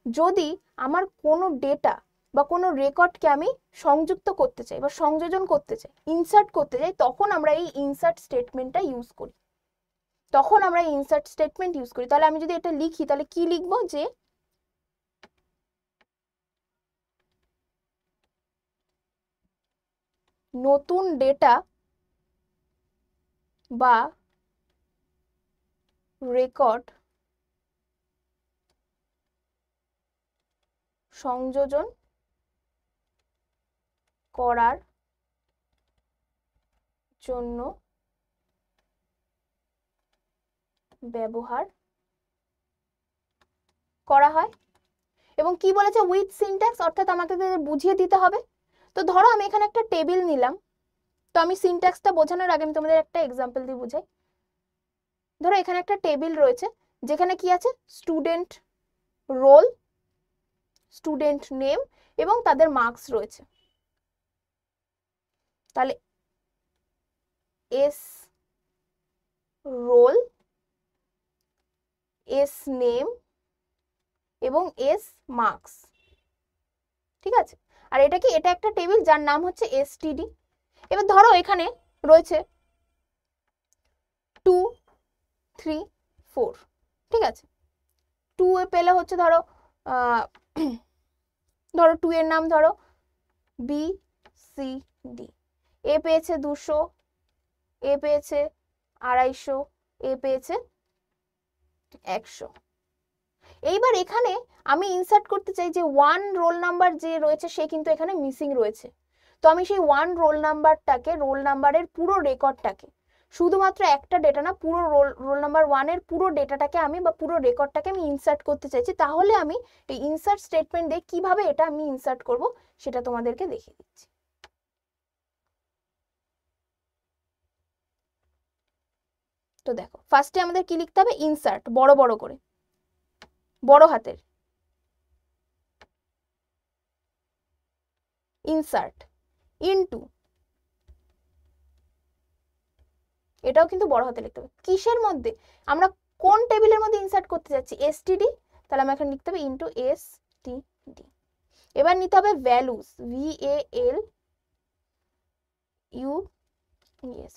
যদি আমার কোনো ডেটা বা কোনো রেকর্ডকে আমি সংযুক্ত করতে চাই বা সংযোজন করতে চাই, ইনসার্ট করতে চাই, তখন আমরা এই ইনসার্ট স্টেটমেন্টটা ইউজ করি। তাহলে আমি যদি এটা লিখি, তাহলে কি লিখবো, যে নতুন ডেটা বা রেকর্ড সংযোজন করার জন্য ব্যবহার করা হয়। এবং কি বলেছে, উইথ সিনট্যাক্স, অর্থাৎ আমাকে বুঝিয়ে দিতে হবে। তো ধরো আমি এখানে একটা টেবিল নিলাম, তো আমি সিনট্যাক্সটা বোঝানোর আগে আমি তোমাদের একটা এক্সাম্পল দিয়ে বুঝাই। ধরো এখানে একটা টেবিল রয়েছে, যেখানে কি আছে, স্টুডেন্ট রোল, স্টুডেন্ট নেম এবং তাদের মার্কস রয়েছে। তাহলে এস রোল, এস নেম এবং এস মার্কস, ঠিক আছে? আর এটা কি, এটা একটা টেবিল যার নাম হচ্ছে এসটিডি। এবার ধরো এখানে রয়েছে 2 3 4, ঠিক আছে? 2 এ পেলে হচ্ছে ধরো 2 এর নাম ধরো বি সি ডি। এ পেয়েছে 200, এ পেয়েছে 250, এ পেয়েছে 100। এইবার এখানে আমি ইনসার্ট করতে চাই যে 1 রোল নাম্বার যে রয়েছে সে কিন্তু এখানে মিসিং রয়েছে। তো আমি সেই 1 রোল নাম্বারের পুরো রেকর্ডটাকে শুধুমাত্র একটা ডেটা না, পুরো রোল নাম্বার 1 এর পুরো ডেটাটাকে আমি বা পুরো রেকর্ডটাকে আমি ইনসার্ট করতে চাইছি, তাহলে আমি এই ইনসার্ট স্টেটমেন্ট দিয়ে কিভাবে এটা আমি ইনসার্ট করব সেটা তোমাদেরকে দেখিয়ে দিচ্ছি। তো দেখো, ফার্স্টে আমাদের কি লিখতে হবে, ইনসার্ট, বড় বড় করে, বড় হাতের, ইনসার্ট ইনটু, এটাও কিন্তু বড় হাতে লিখতে হবে। কিসের মধ্যে, আমরা কোন টেবিলের মধ্যে ইনসার্ট করতে যাচ্ছি, এসটিডি, তাহলে আমরা এখানে লিখতে হবে ইনটু এসটিডি। এবার নিতে হবে ভ্যালুস, VALUES,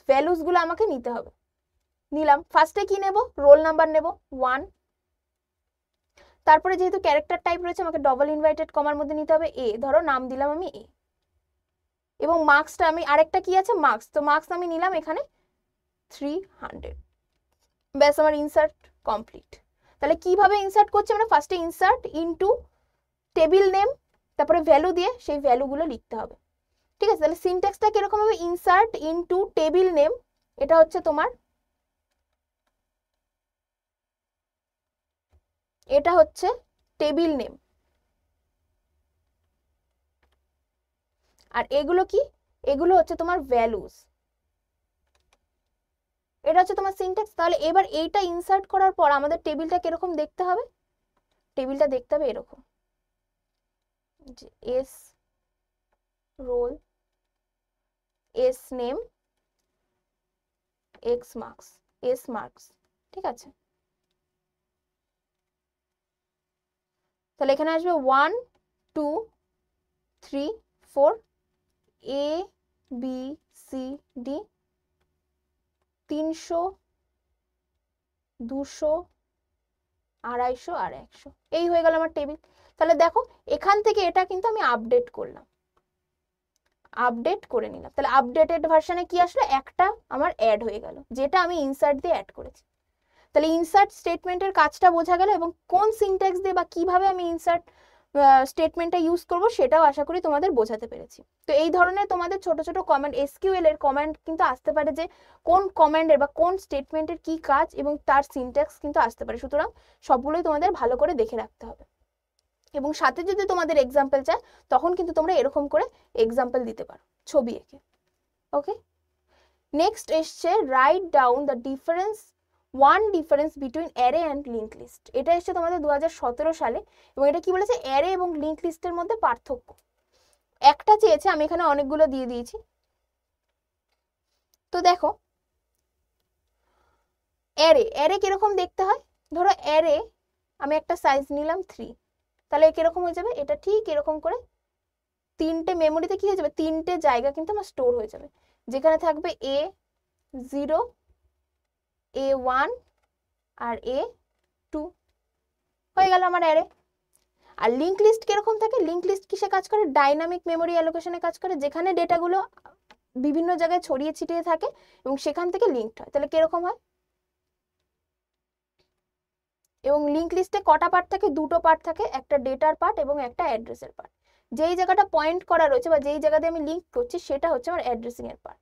ভ্যালুস গুলো আমাকে নিতে হবে। নিলাম, ফার্স্টে কি নেব, রোল নাম্বার নেব 1, তারপরে যেহেতু ক্যারেক্টার টাইপ রয়েছে আমাকে ডবল ইনভার্টেড কমার মধ্যে নিতে হবে এ, ধরো নাম দিলাম আমি এ, এবং মার্কসটা আমি, আরেকটা কি আছে মার্কস, তো মার্কস আমি নিলাম এখানে 300। ব্যাস, আমার ইনসার্ট কমপ্লিট। তাহলে কিভাবে ইনসার্ট করছি আমরা, ফার্স্টে ইনসার্ট ইনটু টেবিল নেম, তারপরে ভ্যালু দিয়ে সেই ভ্যালুগুলো লিখতে হবে। ঠিক আছে, তাহলে সিনট্যাক্সটা কিরকম হবে, ইনসার্ট ইনটু টেবিল নেম, এটা হচ্ছে তোমার, এটা হচ্ছে টেবিল নেম, আর এগুলো কি, এগুলো হচ্ছে তোমার ভ্যালুস, এটা হচ্ছে তোমার সিনট্যাক্স। তাহলে এবার এইটা ইনসার্ট করার পর আমাদের টেবিলটা কিরকম দেখতে হবে, টেবিলটা দেখতে হবে এরকম, যে S roll, S name, X marks, S marks. ঠিক আছে, তাহলে এখানে আসবে 1 2 3 4, A B C D, 300 200 250 আর 100, এই হয়ে গেল আমার টেবিল। তাহলে দেখো, এখান থেকে এটা কিন্তু আমি আপডেট করলাম, আপডেট করে নিলাম, তাহলে আপডেটেড ভার্সনে কি আসলো, একটা আমার অ্যাড হয়ে গেল, যেটা আমি ইনসার্ট দিয়ে অ্যাড করেছি। তাহলে ইনসার্ট স্টেটমেন্টের কাজটা বোঝা গেল, এবং কোন সিনট্যাক্স দিয়ে বা কিভাবে আমি ইনসার্ট স্টেটমেন্টটা ইউজ করব সেটাও আশা করি তোমাদের বোঝাতে পেরেছি। তো এই ধরনের তোমাদের ছোট ছোট কমেন্ট, এসকিউএল এর কমেন্ট কিন্তু আসতে পারে, যে কোন কমান্ডের বা কোন স্টেটমেন্টের কি কাজ এবং তার সিনট্যাক্স কিন্তু আসতে পারে। সুতরাং সবগুলোই তোমাদের ভালো করে দেখে রাখতে হবে, এবং সাথে যদি তোমাদের এক্সাম্পল চায় তখন কিন্তু তোমরা এরকম করে এক্সাম্পল দিতে পারো ছবি এঁকে। ওকে, নেক্সট এসছে write down the one difference between array and link list. এটা এসছে তোমাদের 2017 সালে, এবং এটা কি বলেছে, অ্যারে এবং লিঙ্ক লিস্টের মধ্যে পার্থক্য। একটা চেয়েছে, আমি এখানে অনেকগুলো দিয়ে দিয়েছি। তো দেখো, অ্যারে কিরকম দেখতে হয়, ধরো অ্যারে আমি একটা সাইজ নিলাম 3, তাহলে কিরকম হয়ে যাবে, এটা ঠিক এরকম করে তিনটে মেমোরিতে কি হয়ে যাবে, তিনটে জায়গা কিন্তু আমার স্টোর হয়ে যাবে, যেখানে থাকবে A0, A1 আর A2, হয়ে গেল আমার অ্যারে। আর লিঙ্ক লিস্ট কিরকম থাকে, লিঙ্ক লিস্ট কিসে কাজ করে, ডাইনামিক মেমোরি অ্যালোকেশনে কাজ করে, যেখানে ডেটাগুলো বিভিন্ন জায়গায় ছড়িয়ে ছিটিয়ে থাকে এবং সেখান থেকে লিঙ্কড হয়। তাহলে কিরকম হয়, এবং লিঙ্ক লিস্টে কটা পার্ট থাকে, দুটো পার্ট থাকে, একটা ডেটার পার্ট এবং একটা অ্যাড্রেসের পার্ট। যেই জায়গাটা পয়েন্ট করা রয়েছে বা যেই জায়গাতে আমি লিঙ্ক করছি সেটা হচ্ছে আমার অ্যাড্রেসিং এর পার্ট,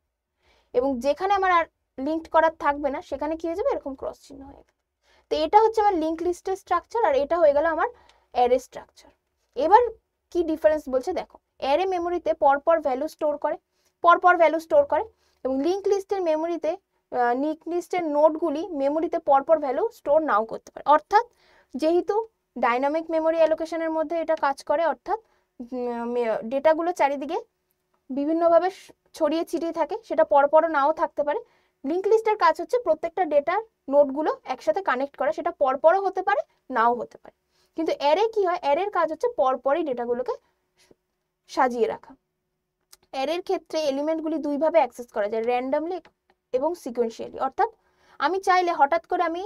এবং যেখানে আমার আর লিঙ্ক করার থাকবে না সেখানে কি হয়ে যাবে, এরকম ক্রস চিহ্ন হয়ে গেল। তো এটা হচ্ছে আমার লিঙ্ক লিস্টের স্ট্রাকচার, আর এটা হয়ে গেল আমার অ্যারে স্ট্রাকচার। এবার কি ডিফারেন্স বলছে দেখো, অ্যারে মেমোরিতে পরপর ভ্যালু স্টোর করে, এবং লিঙ্ক লিস্টের মেমোরিতে, লিঙ্ক লিস্টের নোডগুলি মেমোরিতে পরপর ভ্যালু স্টোর নাও করতে পারে। অর্থাৎ যেহেতু ডাইনামিক মেমোরি অ্যালোকেশনের মধ্যে এটা কাজ করে, অর্থাৎ ডেটাগুলো চারিদিকে বিভিন্নভাবে ছড়িয়ে ছিটিয়ে থাকে, সেটা পরপরও নাও থাকতে পারে। লিঙ্ক লিস্টের কাজ হচ্ছে প্রত্যেকটা ডেটার নোডগুলো একসাথে কানেক্ট করা, সেটা পরপরও হতে পারে নাও হতে পারে। কিন্তু অ্যারে কি হয়, অ্যারের কাজ হচ্ছে পরপরই ডেটাগুলোকে সাজিয়ে রাখা। অ্যারের ক্ষেত্রে এলিমেন্টগুলি দুইভাবে অ্যাক্সেস করা যায়, র্যান্ডমলি এবং সিকোয়েন্সিয়ালি। অর্থাৎ আমি চাইলে হঠাৎ করে আমি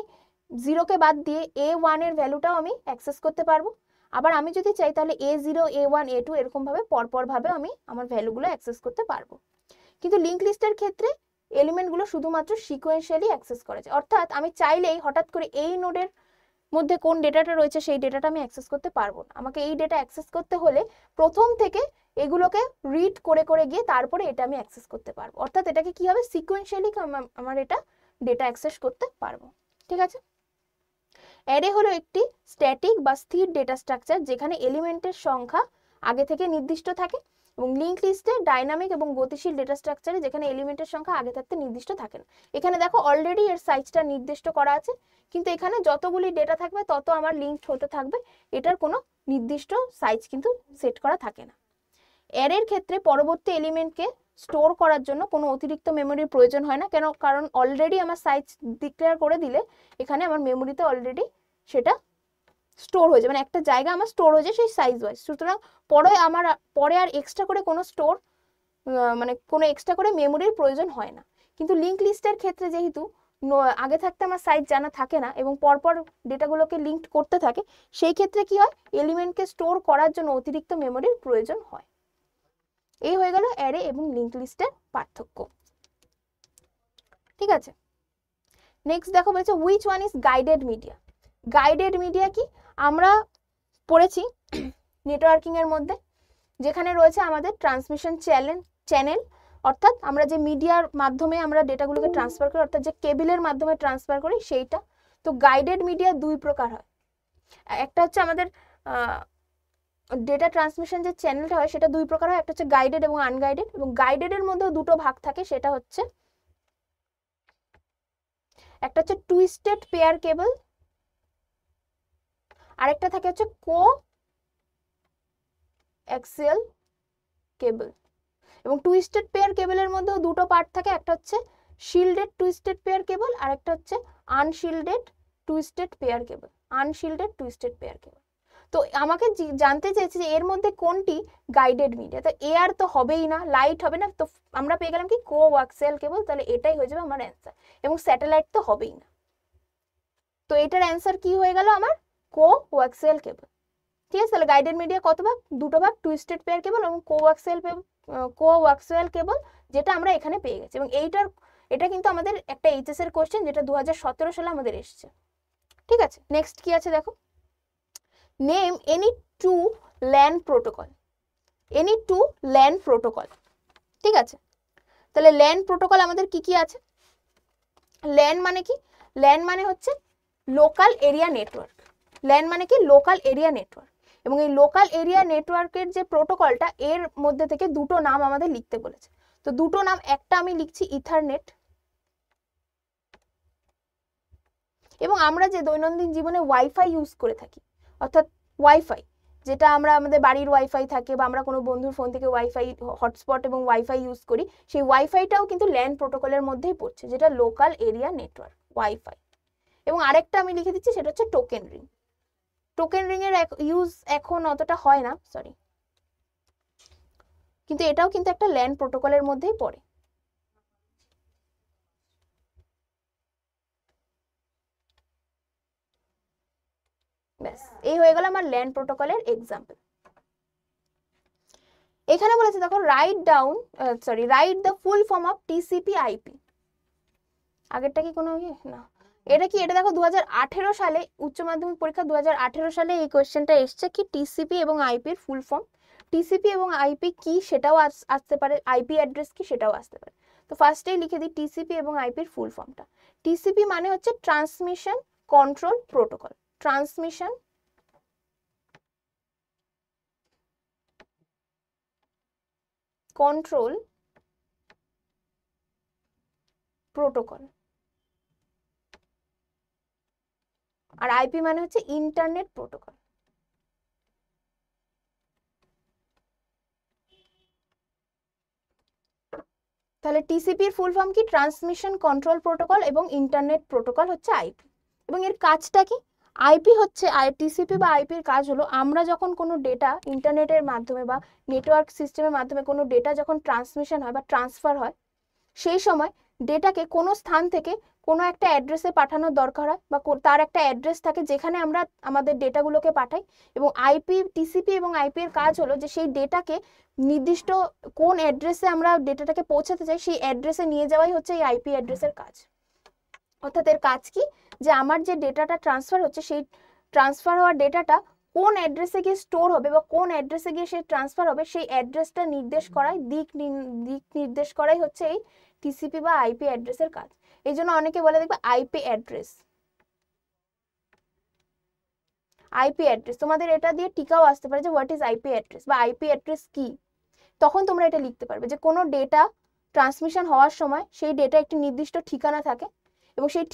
0কে বাদ দিয়ে A1 এর ভ্যালুটাও আমি অ্যাক্সেস করতে পারবো, আবার আমি যদি চাই তাহলে A0, A1, A2 এরকম ভাবে পরপর ভাবে আমি আমার ভ্যালুগুলো অ্যাক্সেস করতে পারবো। কিন্তু লিঙ্ক লিস্টের ক্ষেত্রে এলিমেন্টগুলো শুধুমাত্র সিকোয়েন্সিয়ালি অ্যাক্সেস করা যায়। অর্থাৎ আমি চাইলেই হঠাৎ করে এই নোডের মধ্যে কোন ডেটাটা রয়েছে সেই ডেটাটা আমি অ্যাক্সেস করতে পারবো না। আমাকে এই ডেটা অ্যাক্সেস করতে হলে প্রথম থেকে এগুলোকে রিড করে করে গিয়ে তারপরে এটা আমি অ্যাক্সেস করতে পারবো। অর্থাৎ এটাকে কি হবে, সিকোয়েন্সিয়ালি আমার এটা ডেটা অ্যাক্সেস করতে পারবো। ঠিক আছে। অ্যারে হলো একটি স্ট্যাটিক বা স্থির ডেটা স্ট্রাকচার যেখানে এলিমেন্টের সংখ্যা আগে থেকে নির্দিষ্ট থাকে, এবং লিঙ্ক লিস্টে ডাইনামিক এবং গতিশীল ডেটা স্ট্রাকচারে যেখানে এলিমেন্টের সংখ্যা আগে থাকতে নির্দিষ্ট থাকে না। এখানে দেখো অলরেডি এর সাইজটা নির্দিষ্ট করা আছে, কিন্তু এখানে যতগুলি ডেটা থাকবে তত আমার লিঙ্কড হতে থাকবে, এটার কোনো নির্দিষ্ট সাইজ কিন্তু সেট করা থাকে না। অ্যারের ক্ষেত্রে পরবর্তী এলিমেন্টকে স্টোর করার জন্য কোনো অতিরিক্ত মেমোরির প্রয়োজন হয় না, কেন, কারণ অলরেডি আমার সাইজ ডিক্লেয়ার করে দিলে এখানে আমার মেমোরিতে অলরেডি সেটা স্টোর হয়ে যায়, মানে একটা জায়গা আমার স্টোর হয়ে যায় সেই সাইজ ওয়াইজ। সুতরাং পরে আর এক্সট্রা করে কোনো স্টোর মানে কোনো এক্সট্রা করে মেমোরির প্রয়োজন হয় না। কিন্তু লিঙ্ক লিস্টের ক্ষেত্রে যেহেতু আগে থাকতে আমার সাইজ জানা থাকে না এবং পরপর ডেটাগুলোকে লিঙ্কড করতে থাকে, সেই ক্ষেত্রে কি হয়, এলিমেন্টকে স্টোর করার জন্য অতিরিক্ত মেমোরির প্রয়োজন হয়। এই হয়ে গেল অ্যারে এবং লিঙ্ক লিস্টের পার্থক্য। ঠিক আছে। নেক্সট দেখো বলেছে which one is guided media. Guided media কি, আমরা পড়েছি নেটওয়ার্কিং এর মধ্যে, যেখানে রয়েছে আমাদের ট্রান্সমিশন চ্যানেল, অর্থাৎ আমরা যে মিডিয়ার মাধ্যমে আমরা ডেটাগুলোকে ট্রান্সফার করি, অর্থাৎ যে কেবিলের মাধ্যমে ট্রান্সফার করি সেইটা। তো গাইডেড মিডিয়া দুই প্রকার হয়, একটা হচ্ছে আমাদের ডেটা ট্রান্সমিশন যে চ্যানেলটা হয় সেটা দুই প্রকার হয়, একটা হচ্ছে গাইডেড এবং আনগাইডেড, এবং গাইডেডের মধ্যেও দুটো ভাগ থাকে, সেটা হচ্ছে একটা হচ্ছে টুইস্টেড পেয়ার কেবল, আরেকটা থাকে হচ্ছে কো অ্যাক্সিয়াল কেবল। এবং টুইস্টেড পেয়ার কেবলের মধ্যেও দুটো পার্ট থাকে, একটা হচ্ছে শিল্ডেড টুইস্টেড পেয়ার কেবল, আর একটা হচ্ছে unshielded twisted pair cable. Unshielded twisted pair cable. তো আমাকে জানতে চেয়েছে যে এর মধ্যে কোনটি গাইডেড মিডিয়া, তো এ আর তো হবেই না, লাইট হবে না, তো আমরা পেয়ে গেলাম কি কো অ্যাক্সিয়াল কেবল, তাহলে এটাই হয়ে যাবে আমার অ্যান্সার। এবং স্যাটেলাইট তো হবেই না, তো এটার অ্যান্সার কি হয়ে গেল আমার কো অ্যাক্সিয়াল কেবল। ঠিক আছে, তাহলে গাইডেড মিডিয়া কত ভাগ, দুটো ভাগ, টুইস্টেড পেয়ার কেবল এবং কোঅ্যাক্সিয়াল কেবল, যেটা আমরা এখানে পেয়ে গেছি। এবং এটা কিন্তু আমাদের একটা এইচএস এর কোশ্চেন, যেটা 2017 সালে আমাদের এসেছে। ঠিক আছে। নেক্সট কি আছে দেখো, name any two LAN protocol. Any two LAN protocol. ঠিক আছে, তাহলে ল্যান প্রোটোকল আমাদের কি কি আছে। ল্যান মানে কি, ল্যান মানে হচ্ছে লোকাল এরিয়া নেটওয়ার্ক। ল্যান মানে কি, লোকাল এরিয়া নেটওয়ার্ক। এবং এই লোকাল এরিয়া নেটওয়ার্কের যে প্রোটোকলটা, এর মধ্যে থেকে দুটো নাম আমাদের লিখতে বলেছে। তো দুটো নাম, একটা আমি লিখছি ইথারনেট, এবং আমরা যে দৈনন্দিন জীবনে ওয়াইফাই ইউজ করে থাকি, অর্থাৎ ওয়াইফাই যেটা আমরা আমাদের বাড়ির ওয়াইফাই থাকে, বা আমরা কোনো বন্ধুর ফোন থেকে ওয়াইফাই হটস্পট এবং ওয়াইফাই ইউজ করি, সেই ওয়াইফাইটাও কিন্তু ল্যান প্রোটোকলের মধ্যেই পড়ছে, যেটা লোকাল এরিয়া নেটওয়ার্ক ওয়াইফাই। এবং আরেকটা আমি লিখে দিচ্ছি, সেটা হচ্ছে টোকেন রিং। টোকেন রিং এর ইউজ এখন অতটা হয় না, সরি, কিন্তু এটাও কিন্তু একটা ল্যান প্রোটোকলের মধ্যেই পড়ে। ব্যাস, এই হয়ে গেল আমার ল্যান প্রোটোকলের এক্সাম্পল। এখানে বলেছে দেখো write the full form of TCP IP. আগেরটা কি কোনো না, এটা কি, এটা দেখো 2018 সালে উচ্চ মাধ্যমিক পরীক্ষা 2018 সালে এই কোয়েশ্চেনটা এসছে কি টিসিপি এবং আইপি এর ফুল ফর্ম। টিসিপি এবং আইপি কি সেটাও আসতে পারে, আইপি অ্যাড্রেস কি সেটাও আসতে পারে। তো ফার্স্টেই লিখে দিই টিসিপি এবং আইপি এর ফুল ফর্মটা। টিসিপি মানে হচ্ছে transmission control protocol. Transmission control protocol. আর আইপি মানে হচ্ছে ইন্টারনেট প্রোটোকল। তাহলে টিসিপির ফুল ফর্ম কি, ট্রান্সমিশন কন্ট্রোল প্রোটোকল, এবং ইন্টারনেট প্রোটোকল হচ্ছে আইপি। এবং এর কাজটা কি, আইপি হচ্ছে টিসিপি বা আইপির কাজ হলো, আমরা যখন কোনো ডেটা ইন্টারনেটের মাধ্যমে বা নেটওয়ার্ক সিস্টেমের মাধ্যমে কোনো ডেটা যখন ট্রান্সমিশন হয় বা ট্রান্সফার হয়, সেই সময় ডেটাকে কোনো স্থান থেকে কোনো একটা অ্যাড্রেসে পাঠানোর দরকার হয়, বা তার একটা অ্যাড্রেস থাকে যেখানে আমরা আমাদের ডেটাগুলোকে পাঠাই। এবং টিসিপি এবং আইপি এর কাজ হলো যে সেই ডেটাকে নির্দিষ্ট কোন অ্যাড্রেসে আমরা ডেটাটাকে পৌঁছাতে চাই, সেই অ্যাড্রেসে নিয়ে যাওয়াই হচ্ছে এই আইপি অ্যাড্রেসের কাজ। অর্থাৎ এর কাজ কি, যে আমার যে ডেটাটা ট্রান্সফার হচ্ছে, সেই ট্রান্সফার হওয়ার ডেটাটা কোন অ্যাড্রেসে গিয়ে স্টোর হবে বা কোন অ্যাড্রেসে গিয়ে সে ট্রান্সফার হবে সেই অ্যাড্রেসটা নির্দেশ করাই দিক নির্দেশ করাই হচ্ছে এই টিসিপি বা আইপি অ্যাড্রেসের কাজ। এই জন্য অনেকে বলে দেখবে আইপি অ্যাড্রেস। আইপি অ্যাড্রেস তোমাদের এটা দিয়ে টিকাও আসতে পারে যে হোয়াট ইজ আইপি অ্যাড্রেস বা আইপি অ্যাড্রেস কি, তখন তোমরা এটা লিখতে পারবে যে কোনো ডেটা ট্রান্সমিশন হওয়ার সময় সেই ডেটা একটি নির্দিষ্ট ঠিকানা থাকে এবং সেই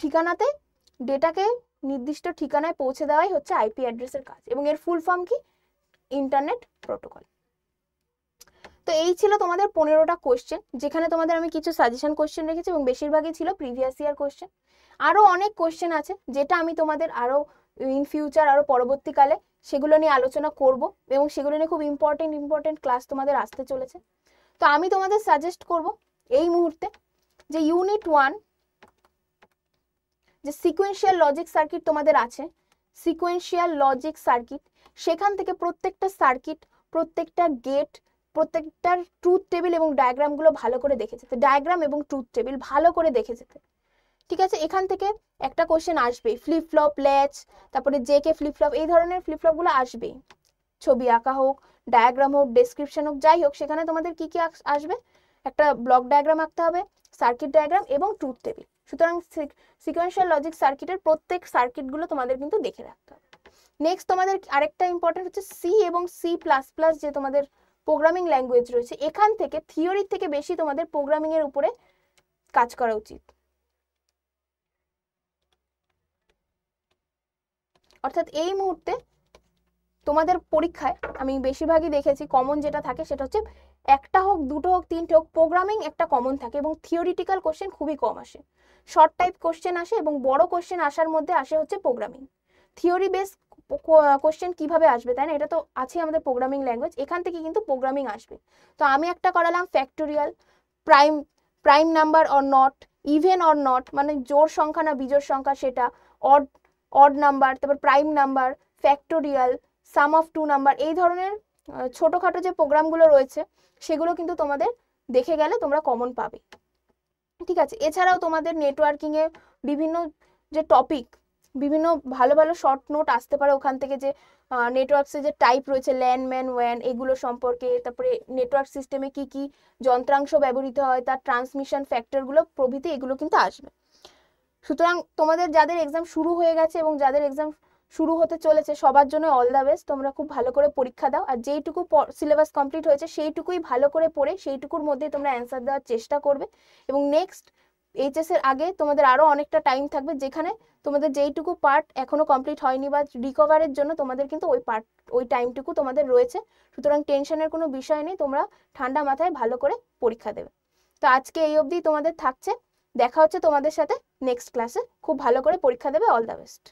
ঠিকানাতে ডেটাকে নির্দিষ্ট ঠিকানায় পৌঁছে দেওয়াই হচ্ছে আইপি অ্যাড্রেসের কাজ, এবং এর ফুল ফর্ম কি? Internet protocol. তো এই ছিল তোমাদের 15টা কোশ্চেন, যেখানে তোমাদের আমি কিছু সাজেশন কোশ্চেন রেখেছি এবং বেশিরভাগই ছিল প্রিভিয়াস ইয়ার কোশ্চেন। আরো অনেক কোশ্চেন আছে যেটা আমি তোমাদের আরো ইন ফিউচার আরো পরবর্তীকালে সেগুলো নিয়ে আলোচনা করব এবং সেগুলো নিয়ে খুব ইম্পর্টেন্ট ক্লাস তোমাদের আসতে চলেছে। তো আমি তোমাদের সাজেস্ট করব এই মুহূর্তে যে ইউনিট 1 যে সিকোয়েন্সিয়াল লজিক সার্কিট তোমাদের আছে, সিকোয়েন্সিয়াল লজিক সার্কিট, সেখান থেকে প্রত্যেকটা সার্কিট, প্রত্যেকটা গেট, প্রত্যেকটার ট্রুথ টেবিল এবং ডায়াগ্রামগুলো ভালো করে দেখে যেতে, ডায়াগ্রাম এবং ট্রুথ টেবিল ভালো করে দেখে যেতে। ঠিক আছে, এখান থেকে একটা কোশ্চেন আসবেই, ফ্লিপ ফ্লপ, ল্যাচ, তারপরে জেকে ফ্লিপ ফ্লপ, এই ধরনের ফ্লিপ ফ্লপগুলো আসবেই। ছবি আঁকা হোক, ডায়াগ্রাম হোক, ডেসক্রিপশন হোক, যাই হোক, সেখানে তোমাদের কি কি আসবে? একটা ব্লক ডায়াগ্রাম আঁকতে হবে, সার্কিট ডায়াগ্রাম এবং ট্রুথ টেবিল। সুতরাং সিকোয়েন্সিয়াল লজিক সার্কিটের প্রত্যেক সার্কিটগুলো তোমাদের কিন্তু দেখে রাখতে হবে। নেক্সট তোমাদের আরেকটা ইম্পর্টেন্ট হচ্ছে সি এবং C++ যে তোমাদের প্রোগ্রামিং ল্যাঙ্গুয়েজ রয়েছে, এখান থেকে থিওরির থেকে বেশি তোমাদের প্রোগ্রামিং এর উপরে কাজ করা উচিত। অর্থাৎ এই মুহূর্তে তোমাদের পরীক্ষায় আমি বেশিরভাগই দেখেছি কমন যেটা থাকে সেটা হচ্ছে একটা হোক, দুটো হোক, তিনটে হোক, প্রোগ্রামিং একটা কমন থাকে এবং থিওরিটিক্যাল কোশ্চেন খুবই কম আসে। শর্ট টাইপ কোশ্চেন আসে এবং বড় কোশ্চেন আসার মধ্যে আসে হচ্ছে প্রোগ্রামিং। থিওরি বেস কোশ্চেন কিভাবে আসবে, তাই না? এটা তো আছে আমাদের প্রোগ্রামিং ল্যাঙ্গুয়েজ, এখান থেকে কিন্তু প্রোগ্রামিং আসবে। তো আমি একটা করালাম factorial, prime number or not, even or not মানে জোড় সংখ্যা না বিজোড় সংখ্যা সেটা, অড নাম্বার, তারপর prime number, factorial, sum of two number, এই ধরনের ছোটখাটো যে প্রোগ্রামগুলো রয়েছে সেগুলো কিন্তু তোমাদের দেখে গেলে তোমরা কমন পাবে। ঠিক আছে, এছাড়াও তোমাদের নেটওয়ার্কিং এ বিভিন্ন যে টপিক, বিভিন্ন ভালো ভালো শর্ট নোট আসতে পারে ওখান থেকে, যে নেটওয়ার্কসে যে টাইপ রয়েছে ল্যান, ম্যান, ওয়্যান, এগুলো সম্পর্কে, তারপরে নেটওয়ার্ক সিস্টেমে কি কি যন্ত্রাংশ ব্যবহৃত হয়, তার ট্রান্সমিশন ফ্যাক্টরগুলো প্রভৃতি, এগুলো কিন্তু আসবে। সুতরাং তোমাদের যাদের এক্সাম শুরু হয়ে গেছে এবং যাদের এক্সাম শুরু হতে চলেছে সবার জন্য অল দ্য বেস্ট। তোমরা খুব ভালো করে পরীক্ষা দাও, আর যেইটুকু সিলেবাস কমপ্লিট হয়েছে সেইটুকুই ভালো করে পড়ে সেইটুকুর মধ্যেই তোমরা অ্যান্সার দেওয়ার চেষ্টা করবে। এবং নেক্সট এইচএস এর আগে তোমাদের আরো অনেকটা টাইম থাকবে, যেখানে তোমাদের যেইটুকু পার্ট এখনো কমপ্লিট হয়নি বা রিকভারের জন্য তোমাদের কিন্তু ওই টাইমটুকু তোমাদের রয়েছে। সুতরাং টেনশনের কোনো বিষয় নেই, তোমরা ঠান্ডা মাথায় ভালো করে পরীক্ষা দেবে। তো আজকে এই অবধি তোমাদের থাকছে, দেখা হচ্ছে তোমাদের সাথে নেক্সট ক্লাসে। খুব ভালো করে পরীক্ষা দেবে, অল দ্য বেস্ট।